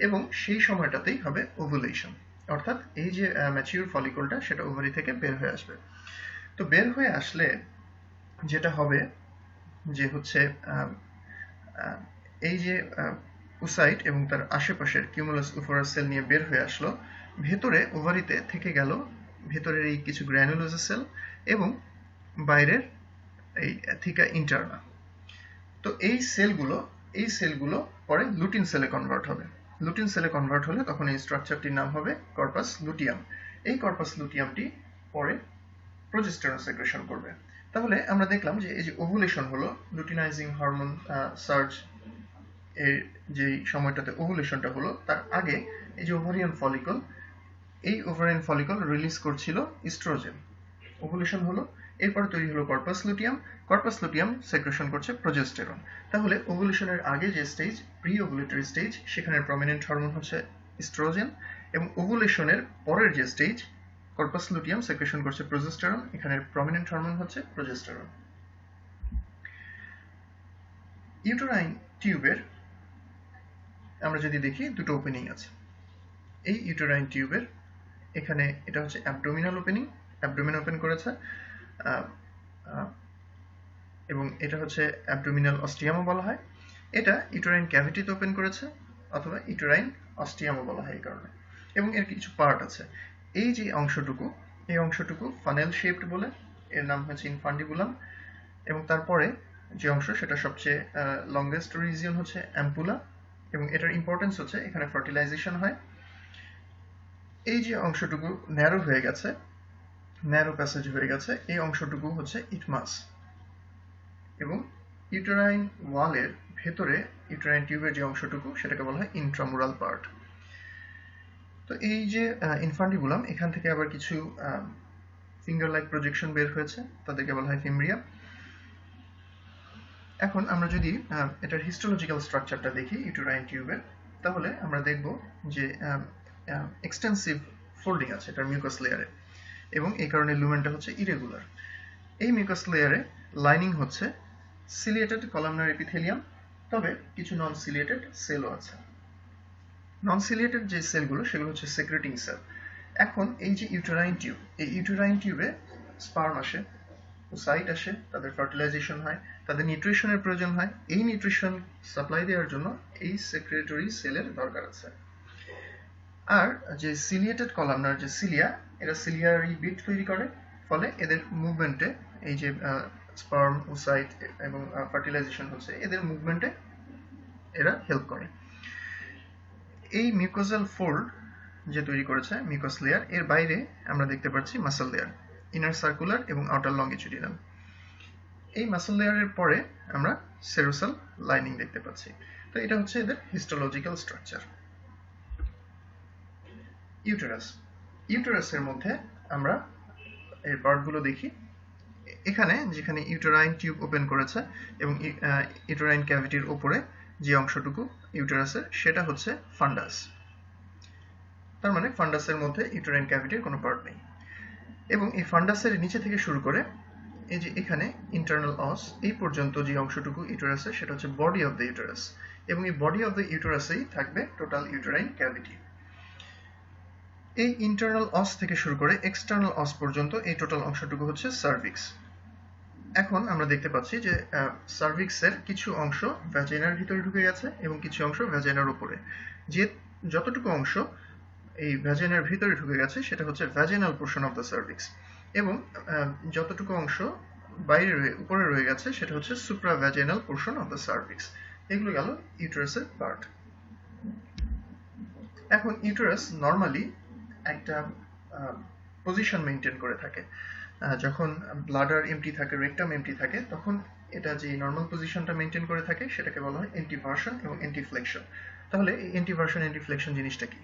Speaker 1: এবং সেই সময়টাতেই হবে ওভুলেশন, অর্থাৎ এই যে ম্যাচিউর ফলিকলটা সেটা ওভারি থেকে বের হয়ে আসবে। তো বের হয়ে আসলে যেটা হবে যে হচ্ছে এই যে ওসাইট এবং তার আশেপাশের কিউমুলাস ওফারাস সেল নিয়ে বের হয়ে আসলো, ভেতরে ওভারিতে থেকে গেল ভেতরের এই কিছু গ্র্যানুলোজা সেল এবং বাইরের এই থিকা ইন্টারনা। তো এই সেলগুলো পরে লুটিন সেলে কনভার্ট হবে। লুটিন সেলে কনভার্ট হলে তখন এই স্ট্রাকচারটির নাম হবে কর্পাস লুটিয়াম। এই কর্পাস লুটিয়ামটি পরে প্রোজেস্টেরন সেক্রেশন করবে। তাহলে আমরা দেখলাম যে এই যে ওভুলেশন হলো, লুটিনাইজিং হরমোন সার্জ এর যে সময়টাতে ওভুলেশনটা হলো, তার আগে এই যে ওভারিয়ান ফলিকল, এই ওভারিয়ান ফলিকল রিলিজ করছিল ইস্ট্রোজেন। ওভুলেশন হলো, এরপরে তৈরি হলো corpus luteum. Corpus luteum secretion করছে প্রোজেস্টেরন। তাহলে ওভুলেশনের আগে যে স্টেজ, প্রি ওভুলেটরি স্টেজ, সেখানে প্রমিনেন্ট হরমোন হচ্ছে ইস্ট্রোজেন, এবং ওভুলেশনের পরের যে স্টেজ, কর্পাস লুটিয়াম সেক্রেশন করছে প্রোজেস্টেরন, এখানে প্রমিনেন্ট হরমোন হচ্ছে প্রোজেস্টেরন। ইউটেরাইন টিউবের আমরা যদি দেখি দুটো ওপেনিং আছে। এই ইউটেরাইন টিউবের এখানে এটা হচ্ছে অ্যাবডোমিনাল ওপেনিং, অ্যাবডোমেন ওপেন করেছে, এবং এটা হচ্ছে অ্যাবডোমিনাল অস্টিয়ামও বলা হয়। এটা ইউটেরাইন ক্যাভিটিতে ওপেন করেছে অথবা ইউটেরাইন অস্টিয়ামও বলা হয় এই কারণে। এবং এর কিছু পার্ট আছে। এই যে অংশটুকু, এই অংশটুকু ফানেল শেপড বলে, এর নাম হচ্ছে ইনফান্ডিবুলাম। এবং তারপরে যে অংশ সেটা সবচেয়ে লংগেস্ট রিজিয়ন হচ্ছে অ্যাম্পুলা, এবং এটার ইম্পর্টেন্স হচ্ছে এখানে ফার্টিলাইজেশন হয়। এই যে অংশটুকু ন্যারো হয়ে গেছে, ন্যারো প্যাসেজ হয়ে গেছে, এই অংশটুকু হচ্ছে ইটমাস। এবং ইউটেরাইন ওয়ালের ভেতরে ইউটেরাইন টিউবের যে অংশটুকু সেটাকে বলা হয় ইন্ট্রামুরাল পার্ট। তো এই যে ইনফান্ডিবুলাম, এখান থেকে আবার কিছু ফিঙ্গার লাইক প্রজেকশন বের হয়েছে, তাদেরকে বলা হয় ফিমরিয়া। এখন আমরা যদি এটার হিস্টোলজিক্যাল স্ট্রাকচারটা দেখি ইউটেরাইন টিউবের, তাহলে আমরা দেখব যে এক্সটেন্সিভ ফোল্ডিং আছে এটার মিউকাস লেয়ারে, এবং এই কারণে লুমেনটা হচ্ছে ইরেগুলার। এই মিউকাস লেয়ারে লাইনিং হচ্ছে সিলিয়েটেড কলামনার এপিথেলিয়াম, তবে কিছু নন সিলিয়েটেড সেলও আছে। নন সিলিয়েটেড যে সেলগুলো সেগুলো হচ্ছে সেক্রেটিং সেল। এখন এই যে ইউটেরাইন টিউব, এই ইউটেরাইন টিউবে স্পার্ম আসে, ওসাইট আসে, তাদের ফার্টিলাইজেশন হয়, তাদের নিউট্রিশনের প্রয়োজন হয়। এই নিউট্রিশন সাপ্লাই দেওয়ার জন্য এই সেক্রেটরি সেলের দরকার আছে। আর যে সিলিয়েটেড কলামনার যে সিলিয়া, এরা সিলিয়ারি বিট তৈরি করে, ফলে এদের মুভমেন্টে এই যে স্পার্ম, ওসাইট এবং ফার্টিলাইজেশন হচ্ছে, এদের মুভমেন্টে এরা হেল্প করে। এই মিউকোজাল ফোল্ড যে তৈরি করেছে মিউকাস লেয়ার, এর বাইরে আমরা দেখতে পাচ্ছি মাসল লেয়ার, ইনার সার্কুলার এবং আউটার লংগিটিউডিনাল। এই মাসল লেয়ারের পরে আমরা সেরোসাল লাইনিং দেখতে পাচ্ছি। তো এটা হচ্ছে এদের হিস্টোলজিক্যাল স্ট্রাকচার। ইউটেরাস, ইউটেরাসের মধ্যে আমরা এর পার্টগুলো দেখি। এখানে যেখানে ইউটেরাইন টিউব ওপেন করেছে এবং ইউটেরাইন ক্যাভিটির উপরে যে অংশটুকু ইউটেরাসের, সেটা হচ্ছে ফান্ডাস। তার মানে ফান্ডাসের মধ্যে ইউটেরাইন ক্যাভিটির কোনো পার্ট নেই। এবং এই ফান্ডাসের নিচে থেকে শুরু করে এই যে এখানে ইন্টারনাল অস, এই পর্যন্ত যে অংশটুকু ইউটেরাসের, সেটা হচ্ছে বডি অফ দ্য ইউটেরাস, এবং এই বডি অফ দ্য ইউটেরাসেই থাকবে টোটাল ইউটেরাইন ক্যাভিটি। এই ইন্টারনাল অস থেকে শুরু করে এক্সটার্নাল অস পর্যন্ত এই টোটাল অংশটুকু হচ্ছে সার্ভিক্স। এখন আমরা দেখতে পাচ্ছি যে সার্ভিক্সের কিছু অংশ ভ্যাজাইনার ভিতরে ঢুকে গেছে এবং কিছু অংশ ভ্যাজাইনার উপরে। যে যতটুকু অংশ এই ভ্যাজাইনার ভিতরে ঢুকে গেছে সেটা হচ্ছে vaginal portion of the cervix, এবং যতটুকু অংশ বাইরে উপরে রয়ে গেছে সেটা হচ্ছে সুপ্রাভ্যাজাইনাল পোর্শন অফ দ্য সার্ভিক্স। এগুলো গেল ইউটেরাসের পার্ট। এখন ইউটেরাস নর্মালি একটা পজিশন মেনটেন করে থাকে। যখন ব্লাডার এমটি থাকে, রেকটাম এমটি থাকে, তখন এটা যে নর্মাল পজিশনটা মেনটেন করে থাকে সেটাকে বলা হয় এন্টিভার্সন এবং এন্টিফ্লেকশন। তাহলে এই এন্টিভার্সন এন্টিফ্লেকশন জিনিসটা কি?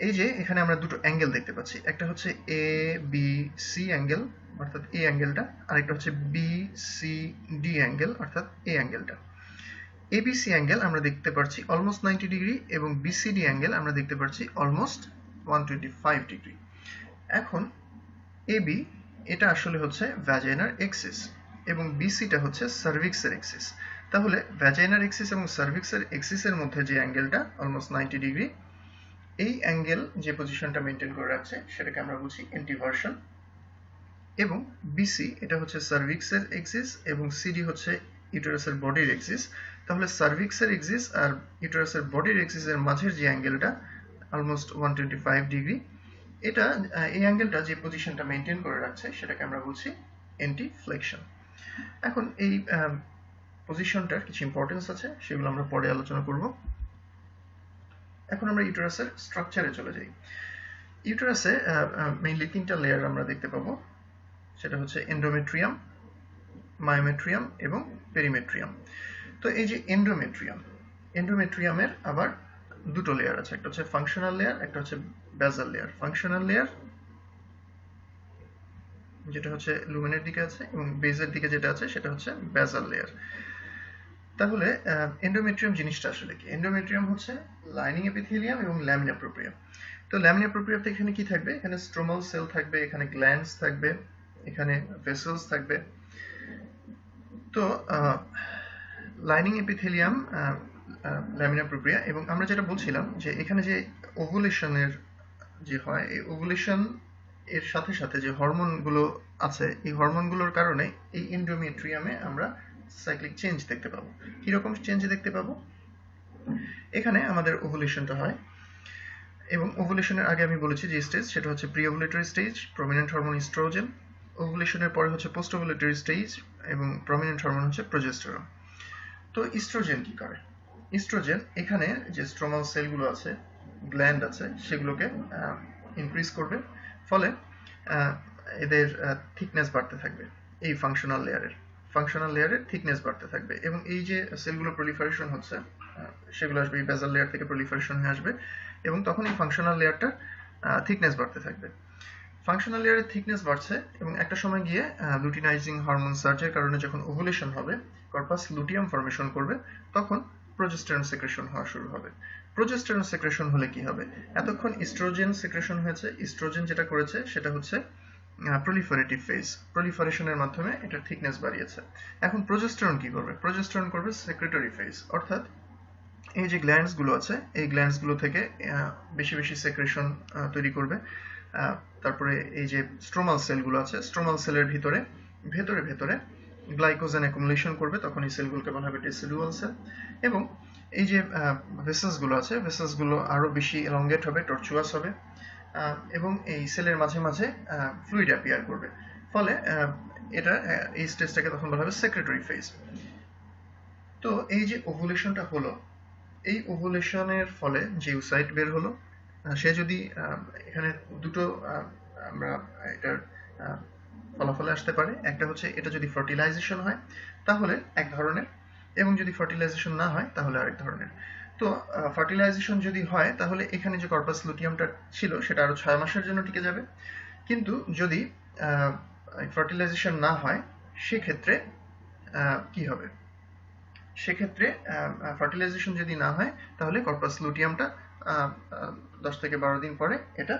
Speaker 1: এই যে এখানে আমরা দুটো অ্যাঙ্গেল দেখতে পাচ্ছি, একটা হচ্ছে এ বি সি অ্যাঙ্গেল অর্থাৎ এ অ্যাঙ্গেলটা, আরেকটা হচ্ছে বি সি ডি অ্যাঙ্গেল অর্থাৎ এ অ্যাঙ্গেলটা। এবিসি অ্যাঙ্গেল আমরা দেখতে পাচ্ছি অলমোস্ট 90 ডিগ্রি, এবং বিসিডি অ্যাঙ্গেল আমরা দেখতে পাচ্ছি অলমোস্ট 125 ডিগ্রি। এখন এবি এটা আসলে হচ্ছে ভ্যাজাইনার এক্সিস এবং বিসিটা হচ্ছে সার্ভিক্সের এক্সিস। তাহলে ভ্যাজাইনার এক্সিস এবং সার্ভিক্সের এক্সিসের মধ্যে যে অ্যাঙ্গেলটা অলমোস্ট 90 ডিগ্রি, এই অ্যাঙ্গেল যে পজিশনটা মেনটেন করে রাখছে সেটাকে আমরা বলছি এন্টিভার্সন। এবং বিসি এটা হচ্ছে সার্ভিক্সের এক্সিস এবং সিডি হচ্ছে ইউটেরাসের বডির এক্সিস। তাহলে সার্ভিক্সের এক্সিস আর ইউটেরাসের বডির এক্সিসের মাঝের যে অ্যাঙ্গেলটা অলমোস্ট 125 ডিগ্রি, এটা এই অ্যাঙ্গেলটা যে পজিশনটা মেনটেন করে রাখছে সেটাকে আমরা বলছি এন্টিফ্লেকশন। এখন এই পজিশনটার কিছু ইম্পর্টেন্স আছে, সেগুলো আমরা পরে আলোচনা করব। এখন আমরা ইউটেরাসের স্ট্রাকচারে চলে যাই। ইউটেরাসে মেইনলি 3টা লেয়ার আমরা দেখতে পাবো, সেটা হচ্ছে এন্ডোমেট্রিয়াম, মায়োমেট্রিয়াম এবং পেরিমেট্রিয়াম। তো এই যে এন্ডোমেট্রিয়ামের আবার দুটো লেয়ার আছে, একটা হচ্ছে ফাংশনাল লেয়ার, একটা হচ্ছে বেসাল লেয়ার। ফাংশনাল লেয়ার যেটা হচ্ছে লুমেনের দিকে আছে এবং বেজের দিকে যেটা আছে সেটা হচ্ছে বেসাল লেয়ার। তাহলে এন্ডোমেট্রিয়াম জিনিসটা আসলে কি? এন্ডোমেট্রিয়াম হচ্ছে লাইনিং এপিথেলিয়াম এবং ল্যামিনা প্রোপ্রিয়া। তো ল্যামিনা প্রোপ্রিয়াতে এখানে কি থাকবে? এখানে স্ট্রোমাল সেল থাকবে, এখানে গ্ল্যান্ডস থাকবে, এখানে ভেসেলস থাকবে। তো লাইনিং এপিথেলিয়াম, ল্যামিনা প্রোপ্রিয়া, এবং আমরা যেটা বলছিলাম যে এখানে যে ওভুলেশনের যে হয়, এই ওভুলেশন এর সাথে সাথে যে হরমোনগুলো আছে, এই হরমোনগুলোর কারণে এই এন্ডোমেট্রিয়ামে আমরা সাইক্লিক চেঞ্জ দেখতে পাবো। কিরকম চেঞ্জ দেখতে পাবো? এখানে আমাদের ওভুলেশনটা হয় এবং ওভুলেশনের আগে আমি বলেছি যে স্টেজ, সেটা হচ্ছে pre ovulatory stage, prominent hormone oestrogen. ওভুলেশনের পরে হচ্ছে পোস্ট ওভুলেটরি স্টেজ এবং প্রমিনেন্ট হরমোন হচ্ছে প্রোজেস্টেরন। তো ইস্ট্রোজেন কি করে? ইস্ট্রোজেন এখানে যে স্ট্রোমাল সেলগুলো আছে, গ্ল্যান্ড আছে, সেগুলোকে ইনক্রিজ করবে, ফলে এদের থিকনেস বাড়তে থাকবে। এই ফাংশনাল লেয়ারের থিকনেস বাড়তে থাকবে এবং এই যে সেলগুলো প্রলিফারেশন হচ্ছে সেগুলো আসবে এই বেসাল লেয়ার থেকে প্রলিফারেশন হয়ে আসবে এবং তখন এই ফাংশনাল লেয়ারটার থিকনেস বাড়তে থাকবে। ফাংশনাল লেয়ারের থিকনেস বাড়ছে এবং একটা সময় গিয়ে লুটিনাইজিং হরমোন সার্জের কারণে যখন ওভুলেশন হবে, কর্পাস লুটিয়াম ফর্মেশন করবে, তখন প্রোজেস্টেরন সেক্রেশন হওয়া শুরু হবে। প্রোজেস্টেরন সেক্রেশন হলে কি হবে? এতক্ষণ ইস্ট্রোজেন সেক্রেশন হয়েছে, ইস্ট্রোজেন যেটা করেছে সেটা হচ্ছে প্রলিফারেটিভ ফেজ, প্রলিফারেশনের মাধ্যমে এটার থিকনেস বাড়িয়েছে। এখন প্রোজেস্টেরন কি করবে? প্রোজেস্টেরন করবে সেক্রেটরি ফেজ, অর্থাৎ এই যে গ্ল্যান্ডস গুলো আছে, এই গ্ল্যান্ডস গুলো থেকে বেশি বেশি সেক্রেশন তৈরি করবে। তারপরে এই যে স্ট্রোমাল সেলগুলো আছে, স্ট্রোমাল সেলের ভেতরে গ্লাইকোজেন অ্যাকুমুলেশন করবে, তখন এই সেলগুলোকে বলা হবে ডেসিডুয়াল সেল। এবং এই যে ভেসেলস গুলো আছে, ভেসেলস গুলো আরো বেশি এলংগেট হবে, টর্চুয়াস হবে এবং এই সেলের মাঝে মাঝে ফ্লুইড অ্যাপিয়ার করবে, ফলে এটা এই স্টেজটাকে তখন বলা হবে সেক্রেটরি ফেজ। তো এই যে ওভুলেশনটা হলো, এই ওভুলেশনের ফলে যে ওসাইট বের হলো, সে যদি এখানে দুটো আমরা এটার ফলাফলে আসতে পারে। একটা হচ্ছে এটা যদি ফার্টিলাইজেশন হয় তাহলে এক ধরনের, এবং যদি ফার্টিলাইজেশন না হয় তাহলে আরেক ধরনের। তো ফার্টিলাইজেশন যদি হয় তাহলে এখানে যে কর্পাস লুটিয়ামটা ছিল সেটা আরো 6 মাসের জন্য টিকে যাবে। কিন্তু যদি ফার্টিলাইজেশন না হয় সেক্ষেত্রে কি হবে? সেক্ষেত্রে ফার্টিলাইজেশন যদি না হয় তাহলে কর্পাস লুটিয়ামটা 10 থেকে 12 দিন পরে এটা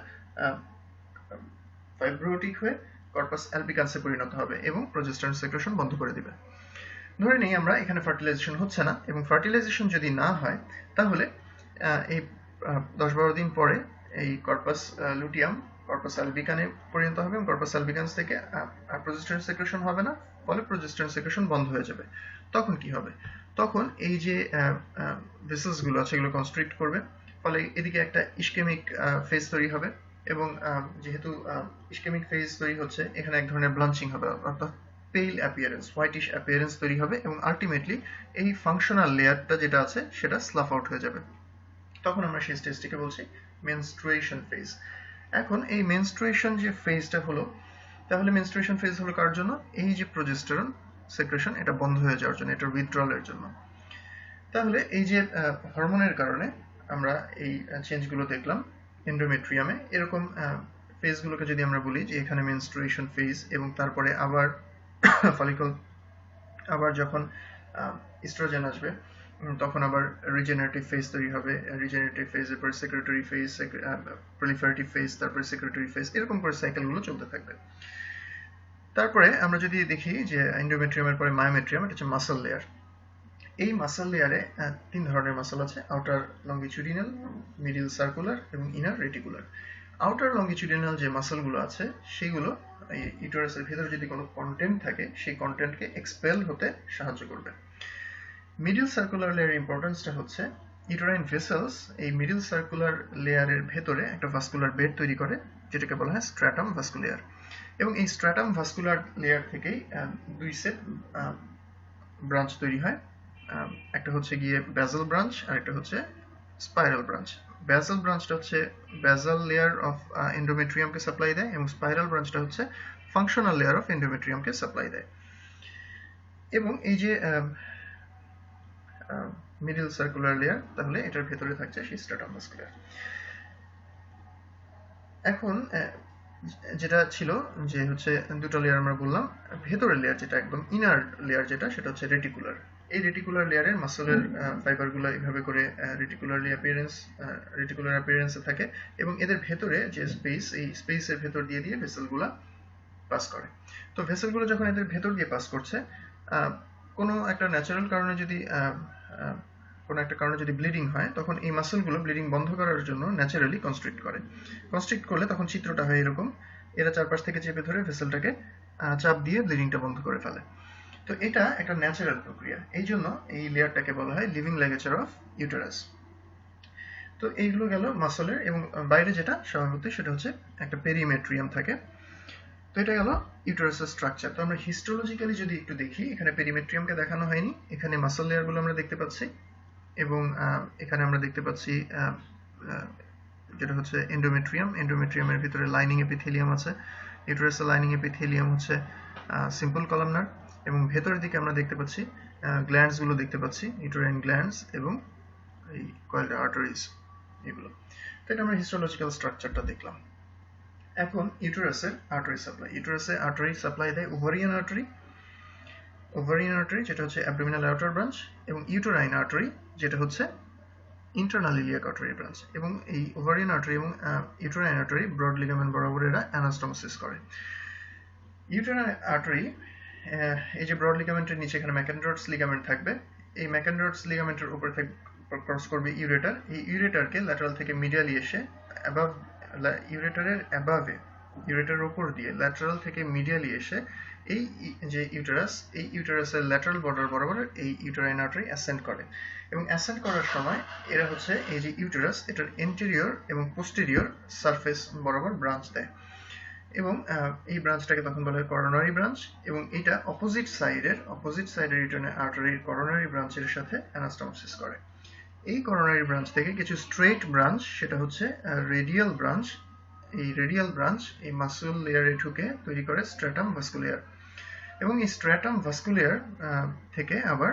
Speaker 1: ফাইব্রোটিক হয়ে কর্পাস অ্যালবিকান্সে পরিণত হবে এবং প্রোজেস্টেরন সেক্রেশন বন্ধ করে দিবে। ধরে নেই আমরা এখানে ফার্টিলাইজেশন হচ্ছে না, এবং ফার্টিলাইজেশন যদি না হয় তাহলে এই 10-12 দিন পরে এই কর্পাস লুটিয়াম কর্পাস অ্যালবিকানে পরিণত হবে এবং কর্পাস অ্যালবিকান্স থেকে প্রোজেস্টেরন সেক্রেশন হবে না, ফলে প্রোজেস্টেরন সেক্রেশন বন্ধ হয়ে যাবে। তখন কি হবে? তখন এই যে ভেসেলস গুলো আছে এগুলো কনস্ট্রিক্ট করবে, ফলে এদিকে একটা ইস্কেমিক ফেজ তৈরি হবে এবং যেহেতু ইস্কেমিক ফেজ তৈরি হচ্ছে, এখানে এক ধরনের ব্লাঞ্চিং হবে, অর্থাৎ পেল অ্যাপিয়ারেন্স, হোয়াইটিশ অ্যাপিয়ারেন্স তৈরি হবে এবং আলটিমেটলি এই ফাংশনাল লেয়ারটা যেটা আছে সেটা স্লাফ আউট হয়ে যাবে। তখন আমরা সেই স্টেজটিকে বলছি মেনস্ট্রুয়েশন ফেজ। এখন এই মেনস্ট্রুয়েশন যে ফেজটা হলো, তাহলে মেনস্ট্রুয়েশন ফেজ হলো কার জন্য? এই যে প্রোজেস্টেরন সেক্রেশন এটা বন্ধ হয়ে যাওয়ার জন্য, এটার উইথড্রলের জন্য। তাহলে এই যে হরমোনের কারণে আমরা এই চেঞ্জগুলো দেখলাম এন্ডোমেট্রিয়ামে। এরকম ফেজগুলোকে যদি আমরা বলি যে এখানে মেনস্ট্রুয়েশন ফেজ, এবং তারপরে আবার ফলিকল, আবার যখন ইস্ট্রোজেন আসবে তখন আবার রিজেনারেটিভ ফেজ তৈরি হবে, রিজেনারেটিভ ফেজের পরে সেক্রেটরি ফেজ, প্রলিফারেটিভ ফেজ, তারপরে সেক্রেটরি ফেজ, এরকম করে সাইকেলগুলো চলতে থাকবে। তারপরে আমরা যদি দেখি যে এন্ডোমেট্রিয়ামের পরে মায়োমেট্রিয়াম, এটা হচ্ছে মাসল লেয়ার। এই মাসল লেয়ারে 3 ধরনের মাসল আছে: আউটার লঙ্গিচুডিনাল, মিডল সার্কুলার এবং ইনার রেটিকুলার। আউটার লঙ্গিচুডিনাল যে মাসলগুলো আছে সেগুলো ইউটেরাসের ভেতরে যদি কোনো কন্টেন্ট থাকে সেই কন্টেন্টকে এক্সপেল হতে সাহায্য করবে। মিডল সার্কুলার লেয়ারের ইম্পর্টেন্সটা হচ্ছে ইউটেরাইন ভেসেলস এই মিডল সার্কুলার লেয়ারের ভেতরে একটা ভাস্কুলার বেড তৈরি করে, যেটাকে বলা হয় স্ট্র্যাটাম ভাস্কুলার। এবং এই স্ট্র্যাটাম ভাস্কুলার লেয়ার থেকেই 2 সেট ব্রাঞ্চ তৈরি হয়। একটা হচ্ছে গিয়ে বেসাল ব্রাঞ্চ আর একটা হচ্ছে স্পাইরাল ব্রাঞ্চ। বেসাল ব্রাঞ্চটা হচ্ছে বেসাল লেয়ার অফ এন্ডোমেট্রিয়ামকে সাপ্লাই দেয় এবং স্পাইরাল ব্রাঞ্চটা হচ্ছে ফাংশনাল লেয়ার অফ এন্ডোমেট্রিয়ামকে সাপ্লাই দেয়। এবং এই যে মিডল সার্কুলার লেয়ার, তাহলে এটার ভেতরে থাকছে সেই স্ট্র্যাটাম ভাস্কুলার। এখন যেটা ছিল যে হচ্ছে দুটো লেয়ার আমরা বললাম, ভেতরের লেয়ার যেটা একদম ইনার লেয়ার যেটা, সেটা হচ্ছে রেটিকুলার। এই রেটিকুলার লেয়ারের মাসলের ফাইবারগুলো এইভাবে করে রেটিকুলার অ্যাপিয়ারেন্সে থাকে এবং এদের ভেতরে যে স্পেস, এই স্পেসের ভেতর দিয়ে দিয়ে ভেসেলগুলো পাস করে। তো ভেসেলগুলো যখন এদের ভেতর দিয়ে পাস করছে, কোনো একটা ন্যাচারাল কারণে যদি কোনো একটা কারণে যদি ব্লিডিং হয়, তখন এই মাসলগুলো ব্লিডিং বন্ধ করার জন্য ন্যাচারালি কনস্ট্রিক্ট করে। কনস্ট্রিক্ট করলে তখন চিত্রটা হয় এরকম, এরা চারপাশ থেকে চেপে ধরে ভেসেলটাকে চাপ দিয়ে ব্লিডিংটা বন্ধ করে ফেলে। তো এটা একটা ন্যাচারাল প্রক্রিয়া, এই জন্য এই লেয়ারটাকে বলা হয় লিভিং লেগেচার অফ ইউটেরাস। তো এইগুলো গেল মাসলের, এবং বাইরে যেটা স্বাভাবিক সেটা হচ্ছে একটা পেরিমেট্রিয়াম থাকে। তো এটা গেল ইউটেরাসের স্ট্রাকচার। তো আমরা হিস্টোলজিক্যালি যদি একটু দেখি, এখানে পেরিমেট্রিয়ামকে দেখানো হয়নি, এখানে মাসল লেয়ারগুলো আমরা দেখতে পাচ্ছি এবং এখানে আমরা দেখতে পাচ্ছি যেটা হচ্ছে এন্ডোমেট্রিয়াম। এন্ডোমেট্রিয়ামের ভিতরে লাইনিং এপিথেলিয়াম আছে। ইউটেরাসের লাইনিং এপিথেলিয়াম হচ্ছে সিম্পল কলামনার, এবং ভেতরের দিকে আমরা দেখতে পাচ্ছি গ্ল্যান্ডস গুলো দেখতে পাচ্ছি, ইউটেরাইন গ্ল্যান্ডস এবং এই কয়েলড আর্টারিজ এগুলো। তো এটা আমরা হিস্টোলজিক্যাল স্ট্রাকচারটা দেখলাম। এখন ইউটেরাসের আর্টারি সাপ্লাই। ইউটেরাসের আর্টারি সাপ্লাই দেয় ওভারিয়ান আর্টারি, যেটা হচ্ছে অ্যাবডোমিনাল আউটার ব্রাঞ্চ, এবং ইউটেরাইন আর্টারি যেটা হচ্ছে ইন্টারনাল ইলিয়াক আর্টারি ব্রাঞ্চ। এবং এই ওভারিয়ান আর্টারি এবং ইউটেরাইন আর্টারি ব্রড লিগামেন্ট বরাবর এরা অ্যানাস্টোমোসিস করে। ইউটেরাইন আর্টারি, এই যে ব্রড লিগামেন্টের নিচে এখানে ম্যাকেনড্রটস লিগামেন্ট থাকবে, এই ম্যাকেনড্রটস লিগামেন্টের উপর থেকে ক্রস করবে ইউরেটার। এই ইউরেটারকে ল্যাটারাল থেকে মিডিয়ালি এসে অ্যাবাভ, ইউরেটারের অ্যাবাভে, ইউরেটারের উপর দিয়ে ল্যাটারাল থেকে মিডিয়ালি এসে এই যে ইউটেরাস, এই ইউটেরাসের ল্যাটারাল বর্ডার বরাবর এই ইউটেরাইন আর্টারি অ্যাসেন্ড করে। এবং অ্যাসেন্ড করার সময় এরা হচ্ছে এই যে ইউটেরাস, এটার এন্টেরিয়র এবং পোস্টেরিয়র সারফেস বরাবর ব্রাঞ্চ দেয়, এবং এই ব্রাঞ্চটাকে তখন বলা হয় করোনারি ব্রাঞ্চ। এবং এটা অপোজিট সাইডের ইউটেরাইন আর্টারির করোনারি ব্রাঞ্চের সাথে অ্যানাস্টোমোসিস করে। এই করোনারি ব্রাঞ্চ থেকে কিছু স্ট্রেট ব্রাঞ্চ, সেটা হচ্ছে রেডিয়াল ব্রাঞ্চ। এই রেডিয়াল ব্রাঞ্চ এই মাসল লেয়ারে ঢুকে তৈরি করে স্ট্র্যাটাম ভাস্কুলার, এবং এই স্ট্র্যাটাম ভাস্কুলার থেকে আবার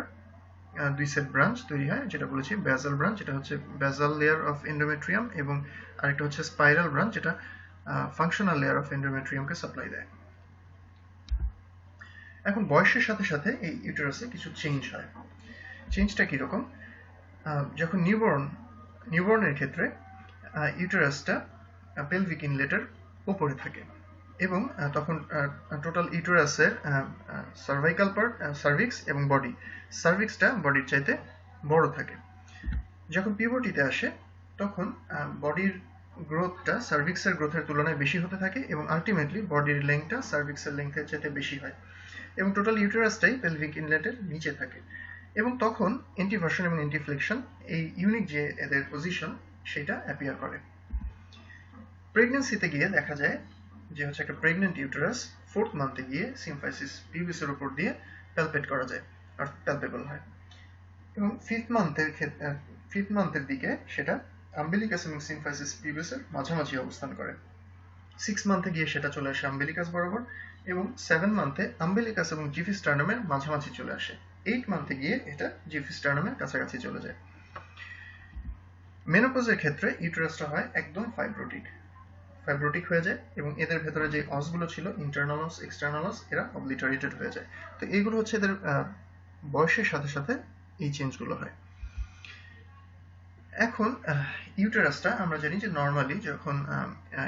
Speaker 1: 2 সেট ব্রাঞ্চ তৈরি হয়, যেটা বলেছি বেসাল ব্রাঞ্চ, যেটা হচ্ছে বেসাল লেয়ার অফ এন্ডোমেট্রিয়াম, এবং আরেকটা হচ্ছে স্পাইরাল ব্রাঞ্চ, যেটা ফাংশনাল লেয়ার অফ এন্ডোমেট্রিয়ামকে সাপ্লাই দেয়। এখন বয়সের সাথে সাথে এই ইউটেরাসে কিছু চেঞ্জ হয়। চেঞ্জটা কিরকম? যখন নিউবর্নের ক্ষেত্রে ইউটেরাসটা পেলভিক ইনলেটের উপরে থাকে, এবং তখন টোটাল ইউটেরাসের সার্ভাইকাল পার্ট, সার্ভিক্স এবং বডি, সার্ভিক্সটা বডির চাইতে বড় থাকে। যখন পিউবার্টিতে আসে তখন বডির গ্রোথটা সার্ভিক্সের গ্রোথের তুলনায় বেশি হতে থাকে, এবং আলটিমেটলি বডির লেংথটা সার্ভিক্সের লেংথের চাইতে বেশি হয়, এবং টোটাল ইউটেরাসটাই পেলভিক ইনলেটের নিচে থাকে। এবং তখন এন্টিভার্সন এবং এন্টিফ্লেকশন, এই ইউনিক যে এদের পজিশন, সেটা অ্যাপিয়ার করে। প্রেগন্যান্সিতে গিয়ে দেখা যায় যে হচ্ছে একটা প্রেগন্যান্ট ইউটেরাস 4th মান্থে গিয়ে সিম্ফাইসিস পিউবিসের উপর দিয়ে প্যালপেট করা যায়, আর প্যালপেবল হয়। এবং 5th মান্থের দিকে সেটা আম্বিলিকাস এবং সিম্ফাইসিস পিউবিসের মাঝামাঝি অবস্থান করে। 6 মান্থে গিয়ে সেটা চলে আসে আম্বিলিকাস বরাবর, এবং 7 মান্থে আম্বিলিকাস এবং জিফিস্টার্নামের মাঝামাঝি চলে আসে। 8 মান্থে গিয়ে এটা জিফিস্টার্নামের কাছাকাছি চলে যায়। মেনোপজের ক্ষেত্রে ইউটেরাসটা হয় একদম ফাইব্রোটিক হয়ে যায়, এবং এদের ভেতরে যে অসগুলো ছিল ইন্টারনালস, এক্সটার্নালস, এরা অবলিটারেটেড হয়ে যায়। তো এইগুলো হচ্ছে এদের বয়সের সাথে সাথে এই চেঞ্জগুলো হয়। এখন ইউটেরাসটা আমরা জানি যে নর্মালি যখন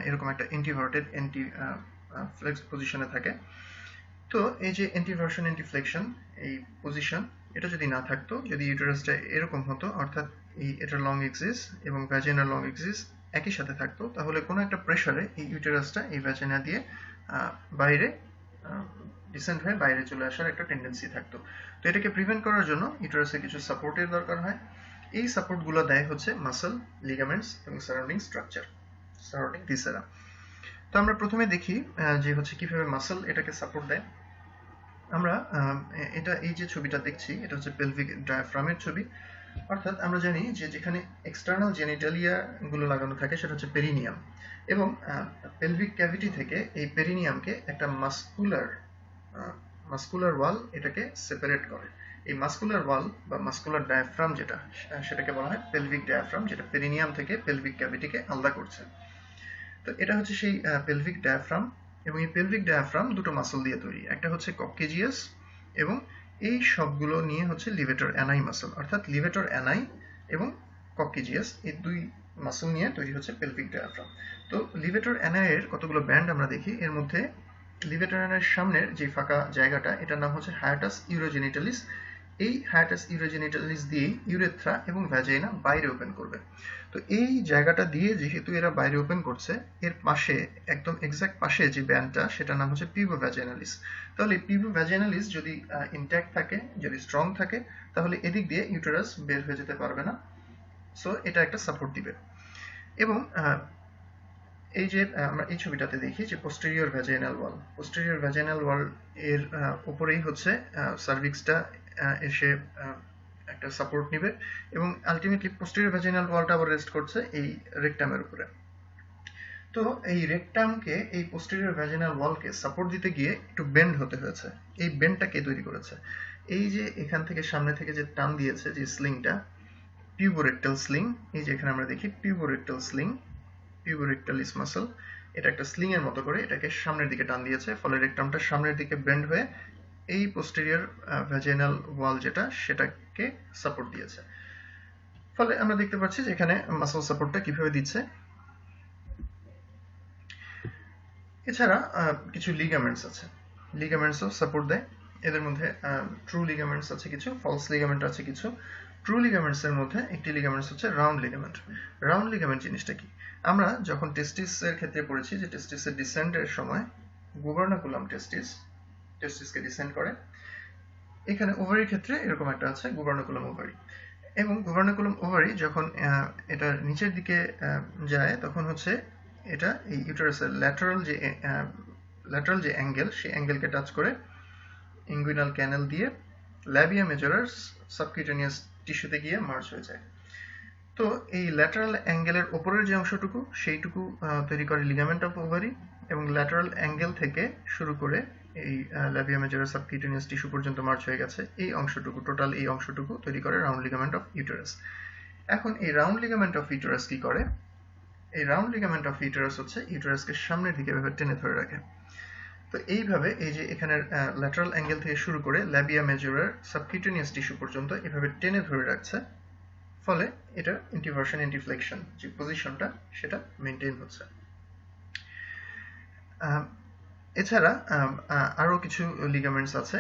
Speaker 1: এরকম একটা ইন্টিভার্টেড ফ্লেক্স পজিশনে থাকে, তো এই যে ইন্টিভার্সন, ইন্টিফ্লেকশন, এই পজিশন এটা যদি না থাকতো, যদি ইউটেরাসটা এরকম হতো, অর্থাৎ এটার লং এক্সিস এবং ভ্যাজিনার লং এক্সিস একই সাথে থাকতো, তাহলে কোনো একটা প্রেসারে এই ইউটেরাসটা এই ভ্যাজিনা দিয়ে বাইরে ডিসেন্ট হয়ে বাইরে চলে আসার একটা টেন্ডেন্সি থাকতো। তো এটাকে প্রিভেন্ট করার জন্য ইউটেরাসে কিছু সাপোর্টের দরকার হয়। এই সাপোর্টগুলো দেয় হচ্ছে মাসল, লিগামেন্টস এবং সারাউন্ডিং স্ট্রাকচার, সারাউন্ডিং ভিসেরা। তো আমরা প্রথমে দেখি যে হচ্ছে কিভাবে মাসল এটাকে সাপোর্ট দেয়। আমরা এটা এই যে ছবিটা দেখছি, এটা হচ্ছে পেলভিক ডায়াফ্রামের ছবি। অর্থাৎ আমরা জানি যে যেখানে এক্সটার্নাল জেনিটালিয়া গুলো লাগানো থাকে সেটা হচ্ছে পেরিনিয়াম, এবং পেলভিক ক্যাভিটি থেকে এই পেরিনিয়ামকে একটা মাস্কুলার ওয়াল এটাকে সেপারেট করে। এই মাস্কুলার ওয়াল বা মাস্কুলার ডায়াফ্রাম যেটা, সেটাকে বলা হয় পেলভিক ডায়াফ্রাম, যেটা পেরিনিয়াম থেকে পেলভিক ক্যাভিটিকে আলাদা করছে। তো এটা হচ্ছে সেই পেলভিক ডায়াফ্রাম, এবং এই পেলভিক ডায়াফ্রাম দুটো মাসল দিয়ে তৈরি। একটা হচ্ছে কক্কেজিয়াস, এবং এই সবগুলো নিয়ে হচ্ছে লিভেটর অ্যানাই মাসল, অর্থাৎ লিভেটর অ্যানাই এবং কক্কেজিয়াস এই দুই মাসল নিয়ে তৈরি হচ্ছে পেলভিক ডায়াফ্রাম। তো লিভেটর অ্যানাই এর কতগুলো ব্যান্ড আমরা দেখি। এর মধ্যে লিভেটর অ্যানাইয়ের সামনের যে ফাঁকা জায়গাটা, এটার নাম হচ্ছে হায়াটাস ইউরোজেনিটালিস। এই হায়াটাস ইউরোজেনিটালিস দিয়ে ইউরেথ্রা এবং ভ্যাজাইনা বাইরে ওপেন করবে। তো এই জায়গাটা দিয়ে যেহেতু এরা বাইরে ওপেন করছে, এর পাশে একদম এক্সাক্ট পাশে যে ব্যান্ডটা, সেটার নাম হচ্ছে পিউবো ভ্যাজাইনালিস। তাহলে পিউবো ভ্যাজাইনালিস যদি ইনট্যাক্ট থাকে, যদি স্ট্রং থাকে, তাহলে এদিক দিয়ে ইউটেরাস বের হয়ে যেতে পারবে না। সো এটা একটা সাপোর্ট দিবে। এবং এই যে আমরা এই ছবিটাতে দেখি যে পোস্টেরিয়র ভ্যাজাইনাল ওয়াল, পোস্টেরিয়র ভ্যাজাইনাল ওয়াল এর উপরেই হচ্ছে সার্ভিক্সটা এসে একটা সাপোর্ট নিবে, এবং আলটিমেটলি পোস্টেরিয়র ভ্যাজাইনাল ওয়ালটা আবার রেস্ট করছে এই রেকটামের উপরে। তো এই রেকটামকে, এই পোস্টেরিয়র ভ্যাজাইনাল ওয়ালকে সাপোর্ট দিতে গিয়ে একটু বেন্ড হতে হয়েছে। এই বেন্ডটা কে তৈরি করেছে? এই যে এখান থেকে সামনে থেকে যে টান দিয়েছে যে স্লিংটা, পিউবোরেক্টাল স্লিং, এই যে এখানে আমরা দেখি পিউবোরেক্টাল স্লিং, পিউবোরেক্টালিস মাসল, এটা একটা স্লিং এর মতো করে এটাকে সামনের দিকে টান দিয়েছে, ফলে রেকটামটা সামনের দিকে বেন্ড হয়ে এই পোস্টেরিয়র ভ্যাজাইনাল ওয়াল যেটা, সেটাকে সাপোর্ট দিয়েছে। ফলে আমরা দেখতে পাচ্ছি যে এখানে মাসল সাপোর্টটা কিভাবে দিচ্ছে। এছাড়া কিছু লিগামেন্টস আছে, লিগামেন্টসও সাপোর্ট দেয়। এদের মধ্যে ট্রু লিগামেন্টস আছে কিছু, ফলস লিগামেন্ট আছে কিছু। ট্রু লিগামেন্টস এর মধ্যে একটি লিগামেন্টস হচ্ছে রাউন্ড লিগামেন্ট। রাউন্ড লিগামেন্ট জিনিসটা কি? আমরা যখন টেস্টিস এর ক্ষেত্রে পড়েছি যে টেস্টিসের ডিসেন্ডের সময় গুবার্নাকুলাম টেস্টিসকে ডিসেন্ড করে, এখানে ওভারির ক্ষেত্রে এরকম একটা আছে গুবার্নাকুলাম ওভারি, এবং গুবার্নাকুলাম ওভারি যখন এটা নিচের দিকে যায়, তখন হচ্ছে এটা এই ইউটেরাসের ল্যাটারাল যে অ্যাঙ্গেল, সেই অ্যাঙ্গেলকে টাচ করে ইঙ্গুইনাল ক্যানেল দিয়ে ল্যাবিয়া মেজরার সাবকিউটেনিয়াস টিস্যুতে গিয়ে মার্জ হয়ে যায়। তো এই ল্যাটারাল অ্যাঙ্গেলের উপরের যে অংশটুকু, সেইটুকু তৈরি করে লিগামেন্ট অফ ওভারি, এবং ল্যাটারাল অ্যাঙ্গেল থেকে শুরু করে এই ল্যাবিয়া মেজরার সাবকিউটেনিয়াস টিস্যু পর্যন্ত মার্জ হয়ে গেছে, এই অংশটুকু, টোটাল এই অংশটুকু তৈরি করে রাউন্ড লিগামেন্ট অফ ইউটেরাস। এখন এই রাউন্ড লিগামেন্ট অফ ইউটেরাস কি করে? এই রাউন্ড লিগামেন্ট অফ ইউটেরাস হচ্ছে ইউটেরাসকে সামনের দিকে এভাবে টেনে ধরে রাখে। তো এইভাবে এই যে এখানের ল্যাটারাল অ্যাঙ্গেল থেকে শুরু করে ল্যাবিয়া মেজরার সাবকিউটেনিয়াস টিস্যু পর্যন্ত এভাবে টেনে ধরে রাখছে, ফলে এটা ইন্টিভার্সন ইন্টিফ্লেকশন যে পজিশনটা, সেটা মেনটেন হচ্ছে। এছাড়া আরো কিছু লিগামেন্টস আছে,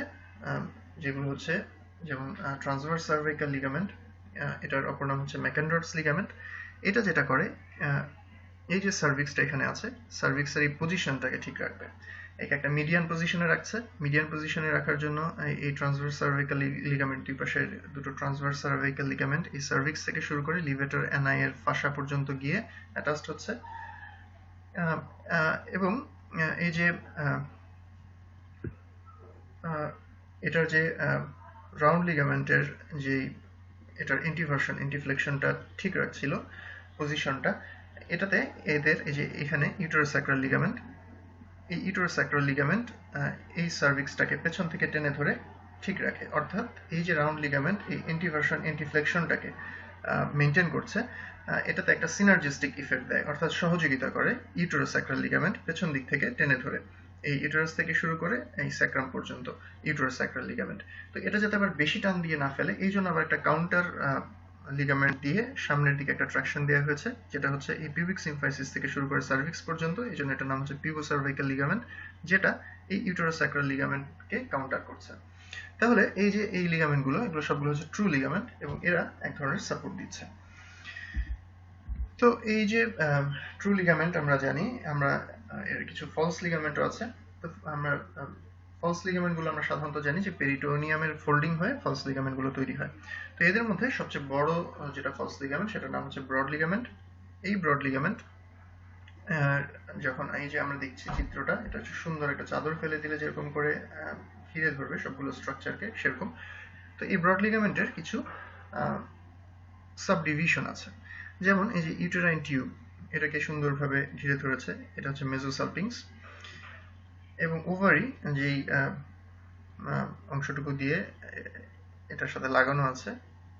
Speaker 1: যেগুলো হচ্ছে যেমন ট্রান্সভার্স সার্ভাইকাল লিগামেন্ট, এটার অপর নাম হচ্ছে ম্যাকেন্ডার্স লিগামেন্ট। এটা যেটা করে, এই যে সার্ভিক্সটা এখানে আছে, সার্ভিক্সের এই পজিশনটাকে ঠিক রাখবে। একটা মিডিয়ান পজিশনে রাখছে। মিডিয়ান পজিশনে রাখার জন্য এই ট্রান্সভার্স সার্ভাইকাল লিগামেন্ট, দুই পাশে দুটো ট্রান্সভার্স সার্ভাইকাল লিগামেন্ট এই সার্ভিক্স থেকে শুরু করে লিভেটর অ্যানাই এর ফাসা পর্যন্ত গিয়ে অ্যাটাচড হচ্ছে। এবং এই যে এটার যে রাউন্ড লিগামেন্টের যে এটার ইন্টিভার্সন ইন্টিফ্লেকশনটা ঠিক রাখছিল পজিশনটা, এটাতে এদের এই যে এখানে ইউটেরোস্যাক্রাল লিগামেন্ট, এই ইউটেরোস্যাক্রাল লিগামেন্ট এই সার্ভিক্সটাকে পেছন থেকে টেনে ধরে ঠিক রাখে। অর্থাৎ এই যে রাউন্ড লিগামেন্ট এই ইন্টিভার্সন ইন্টিফ্লেকশনটাকে মেনটেন করছে, এটাতে একটা সিনার্জিস্টিক ইফেক্ট দেয়, অর্থাৎ সহযোগিতা করে ইউটেরোস্যাক্রাল লিগামেন্ট পেছন দিক থেকে টেনে ধরে এই ইউটেরাস থেকে শুরু করে এই স্যাক্রাম পর্যন্ত ইউটেরোস্যাক্রাল লিগামেন্ট। তো এটা যাতে আবার বেশি টান দিয়ে না ফেলে, এই জন্য আবার একটা কাউন্টার লিগামেন্ট দিয়ে সামনের দিকে একটা ট্রাকশন দেওয়া হয়েছে, যেটা হচ্ছে এই পিউবিক সিম্ফাইসিস থেকে শুরু করে সার্ভিক্স পর্যন্ত। এই জন্য এটার নাম হচ্ছে পিউবোসার্ভাইকাল লিগামেন্ট, যেটা এই ইউটেরোস্যাক্রাল লিগামেন্টকে কাউন্টার করছে। তাহলে এই যে এই লিগামেন্টগুলো, এগুলো সবগুলো হচ্ছে ট্রু লিগামেন্ট এবং এরা এক ধরনের সাপোর্ট দিচ্ছে। তো এই যে ট্রু লিগামেন্ট আমরা জানি, আমরা এর কিছু ফলস লিগামেন্টও আছে। তো আমরা ফলস লিগামেন্টগুলো আমরা সাধারণত জানি যে পেরিটোনিয়ামের ফোল্ডিং হয়ে ফলস লিগামেন্টগুলো তৈরি হয়। তো এদের মধ্যে সবচেয়ে বড় যেটা ফলস লিগামেন্ট সেটার নাম হচ্ছে ব্রড লিগামেন্ট। এই ব্রড লিগামেন্ট যখন এই যে আমরা দেখছি চিত্রটা, এটা হচ্ছে সুন্দর একটা চাদর ফেলে দিলে যেরকম করে ঘিরে ধরবে সবগুলো স্ট্রাকচারকে, সেরকম। তো এই ব্রড লিগামেন্টের কিছু সাবডিভিশন আছে। যেমন এই যে ইউটেরাইন টিউব, এটাকে সুন্দরভাবে ঘিরে ধরেছে, এটা হচ্ছে মেসোসালপিংস। এবং ওভারি যেই অংশটুকু দিয়ে এটার সাথে লাগানো আছে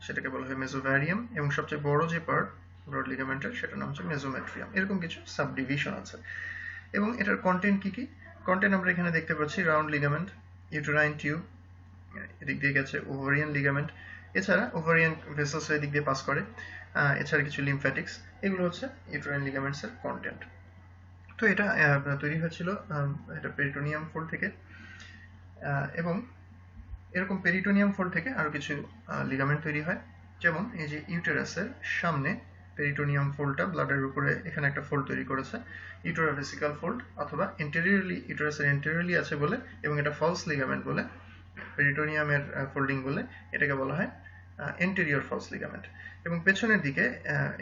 Speaker 1: সেটাকে বলা হয় মেসোভ্যারিয়াম, এবং সবচেয়ে বড় যে পার্ট ব্রড লিগামেন্টের সেটার নাম হচ্ছে মেসোমেট্রিয়াম। এরকম কিছু সাবডিভিশন আছে। এবং এটার কন্টেন্ট কি কি? কন্টেন্ট আমরা এখানে দেখতে পাচ্ছি রাউন্ড লিগামেন্ট, ইউটেরাইন টিউব, এদিক দিয়ে গেছে ওভারিয়ান লিগামেন্ট, এছাড়া ওভারিয়ান ভেসেলস এদিক দিয়ে পাস করে, এছাড়া কিছু লিমফ্যাটিক্স। এগুলো হচ্ছে ইউটেরাইন লিগামেন্টস এর কন্টেন্ট। তো এটা তৈরি হয়েছিল এটা পেরিটোনিয়াম ফোল্ড থেকে, এবং এরকম পেরিটোনিয়াম ফোল্ড থেকে আরো কিছু লিগামেন্ট তৈরি হয়। যেমন এই যে ইউটেরাসের সামনে পেরিটোনিয়াম ফোল্ডটা ব্লাডের উপরে এখানে একটা ফোল্ড তৈরি করেছে, ইউটেরাভেসিকাল ফোল্ড, অথবা এন্টেরিয়রলি, ইউটেরাসের এন্টেরিয়রলি আছে বলে এবং এটা ফলস লিগামেন্ট বলে, পেরিটোনিয়ামের ফোল্ডিং বলে এটাকে বলা হয় এন্টেরিয়র ফলস লিগামেন্ট। এবং পেছনের দিকে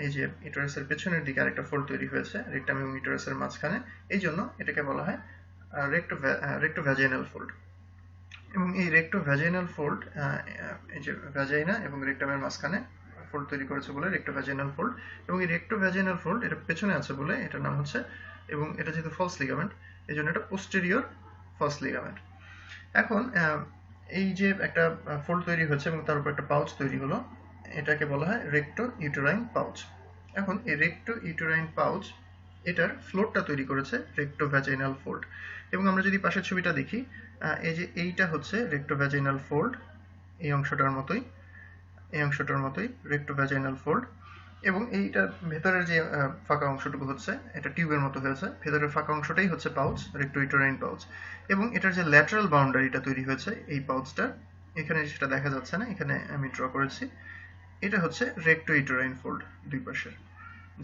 Speaker 1: এই যে ইউটেরাসের পেছনের দিকে আরেকটা ফোল্ড তৈরি হয়েছে রেকটাম এবং ইউটেরাসের মাঝখানে, এই জন্য এটাকে বলা হয় রেক্টোভ্যাজাইনাল ফোল্ড। এবং এই রেক্টোভ্যাজাইনাল ফোল্ড, এই যে ভ্যাজাইনা এবং রেকটামের মাঝখানে ফোল্ড তৈরি করেছে বলে রেক্টোভ্যাজাইনাল ফোল্ড। এবং এই রেক্টোভ্যাজাইনাল ফোল্ড এটা পেছনে আছে বলে এটার নাম হচ্ছে, এবং এটা যেহেতু ফলস লিগামেন্ট এই জন্য এটা পোস্টেরিয়র ফলস লিগামেন্ট। এখন এই যে একটা ফোল্ড তৈরি হচ্ছে এবং তার উপর একটা পাউচ তৈরি হলো, এটাকে বলা হয় রেক্টো ইউটেরাইন পাউচ। এখন এই রেক্টো ইউটেরাইন পাউচ, এটার ফ্লোরটা তৈরি করেছে রেক্টোভ্যাজাইনাল ফোল্ড। এবং আমরা যদি পাশের ছবিটা দেখি, এই যে এইটা হচ্ছে রেক্টোভ্যাজাইনাল ফোল্ড, এই অংশটার মতোই রেক্টোভ্যাজাইনাল ফোল্ড। এবং এইটার ভেতরের যে ফাঁকা অংশটুকু হচ্ছে এটা টিউবের মতো হয়েছে, ভেতরের ফাঁকা অংশটাই হচ্ছে পাউচ, রেক্টোইউটেরাইন পাউচ। এবং এটার যে ল্যাটারাল বাউন্ডারিটা তৈরি হয়েছে এই পাউচটার, এখানে সেটা দেখা যাচ্ছে না, এখানে আমি ড্র করেছি, এটা হচ্ছে রেক্টোইউটেরাইন ফোল্ড দুই পাশের,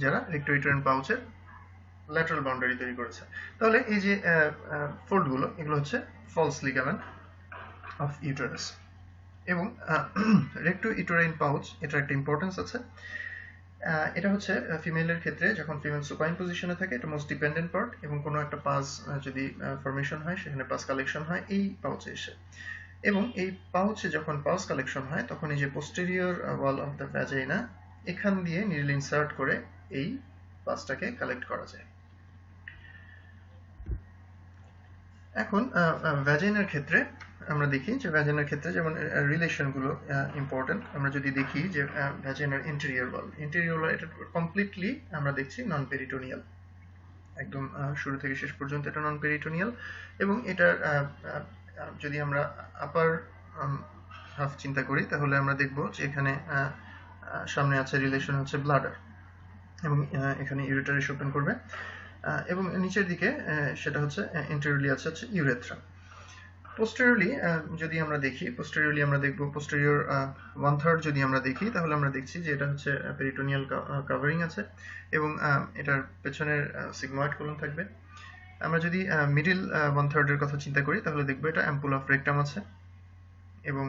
Speaker 1: যারা রেক্টোইউটেরাইন পাউচের ল্যাটারাল বাউন্ডারি তৈরি করেছে। তাহলে এই যে ফোল্ডগুলো, এগুলো হচ্ছে ফলস লিগামেন্ট অফ ইউটেরাস। এবং রেক্টোইউটেরাইন পাউচ, এটার একটা ইম্পর্টেন্স আছে। এটা হচ্ছে ফিমেলের ক্ষেত্রে যখন ফিমেল সুপাইন পজিশনে থাকে এটা মোস্ট ডিপেন্ডেন্ট পার্ট, এবং কোনো একটা পাস যদি ফরমেশন হয় সেখানে পাস কালেকশন হয় এই পাউচে এসে। এবং এই পাউচে যখন পাস কালেকশন হয় তখন এই যে posterior wall of the vagina, এখান দিয়ে নিডল ইনসার্ট করে এই পাসটাকে কালেক্ট করা যায়। এখন ভ্যাজাইনার ক্ষেত্রে আমরা দেখি যে ভ্যাজাইনার ক্ষেত্রে যেমন রিলেশনগুলো ইম্পর্টেন্ট। আমরা যদি দেখি যে ভ্যাজাইনার ইন্টেরিয়র ওয়াল, এটা কমপ্লিটলি আমরা দেখছি নন পেরিটোনিয়াল, একদম শুরু থেকে শেষ পর্যন্ত এটা নন পেরিটোনিয়াল। এবং এটার যদি আমরা আপার হাফ চিন্তা করি তাহলে আমরা দেখব যে এখানে সামনে আছে রিলেশন হচ্ছে ব্লাডার, এবং এখানে ইউরেটার এসে ওপেন করবে, এবং নিচের দিকে সেটা হচ্ছে ইন্টেরিয়রলি আছে হচ্ছে ইউরেথ্রা। পোস্টেরিয়রলি যদি আমরা দেখি, পোস্টেরিয়রলি আমরা দেখব পোস্টেরিয়র 1/3 যদি আমরা দেখি তাহলে আমরা দেখছি যে এটা হচ্ছে পেরিটোনিয়াল কাভারিং আছে, এবং এটার পেছনের সিগময়েড কোলন থাকবে। আমরা যদি মিডল 1/3 এর কথা চিন্তা করি তাহলে দেখব এটা অ্যাম্পুল অফ রেকটাম আছে। এবং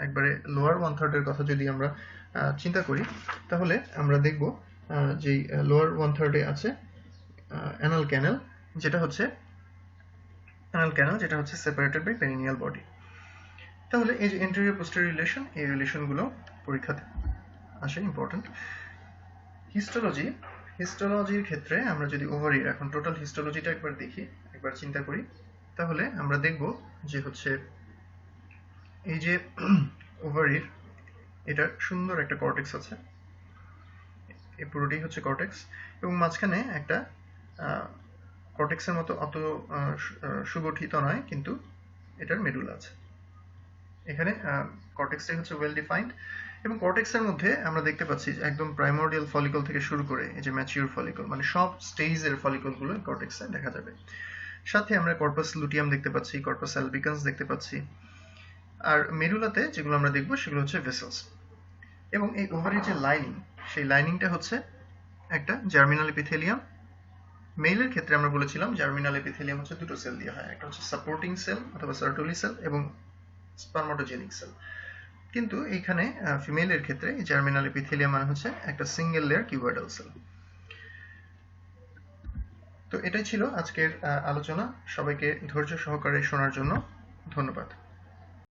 Speaker 1: একবারে লোয়ার 1/3 এর কথা যদি আমরা চিন্তা করি তাহলে আমরা দেখব যে লোয়ার 1/3 এ আছে অ্যানাল ক্যানাল, যেটা হচ্ছে সেপারেটেড বাই পেরিনিয়াল বডি। তাহলে এই যে এন্টেরিয়র পোস্টেরিয়র রিলেশন, এই রিলেশনগুলো পরীক্ষাতে আসে ইম্পর্টেন্ট। হিস্টোলজির ক্ষেত্রে আমরা যদি ওভারির এখন টোটাল হিস্টোলজিটা একবার চিন্তা করি তাহলে আমরা দেখব যে হচ্ছে এই যে ওভারির এটা সুন্দর একটা কর্টেক্স আছে, এই পুরোটাই হচ্ছে কর্টেক্স, এবং মাঝখানে একটা কর্টেক্সের মতো অত সুগঠিত নয় কিন্তু এটার মেডুলা আছে। এখানে কর্টেক্সটাই হচ্ছে ওয়েল ডিফাইন্ড, এবং কর্টেক্সের মধ্যে আমরা দেখতে পাচ্ছি একদম প্রাইমোর্ডিয়াল ফলিকল থেকে শুরু করে এই যে ম্যাচিউর ফলিকল, মানে সব স্টেজের ফলিকলগুলো কর্টেক্সে দেখা যাবে। সাথে আমরা কর্পাস লুটিয়াম দেখতে পাচ্ছি, কর্পাস অ্যালবিকান্স দেখতে পাচ্ছি, আর মেরুলাতে যেগুলো আমরা দেখব সেগুলো হচ্ছে ভেসেলস। এবং এই ওভারির যে লাইনিং, সেই লাইনিংটা হচ্ছে একটা জার্মিনাল এপিথেলিয়াম। মেইলের ক্ষেত্রে আমরা বলেছিলাম জার্মিনাল এপিথেলিয়াম হচ্ছে দুটো সেল দিয়ে হয়, একটা হচ্ছে সাপোর্টিং সেল অথবা সার্টুলি সেল এবং স্পার্মাটোজেনিক সেল। কিন্তু এইখানে ফিমেলের ক্ষেত্রে জার্মিনাল এপিথেলিয়াম মানে হচ্ছে একটা সিঙ্গেল লেয়ার কিউবয়েডাল সেল। তো এটাই ছিল আজকের আলোচনা। সবাইকে ধৈর্য সহকারে শোনার জন্য ধন্যবাদ।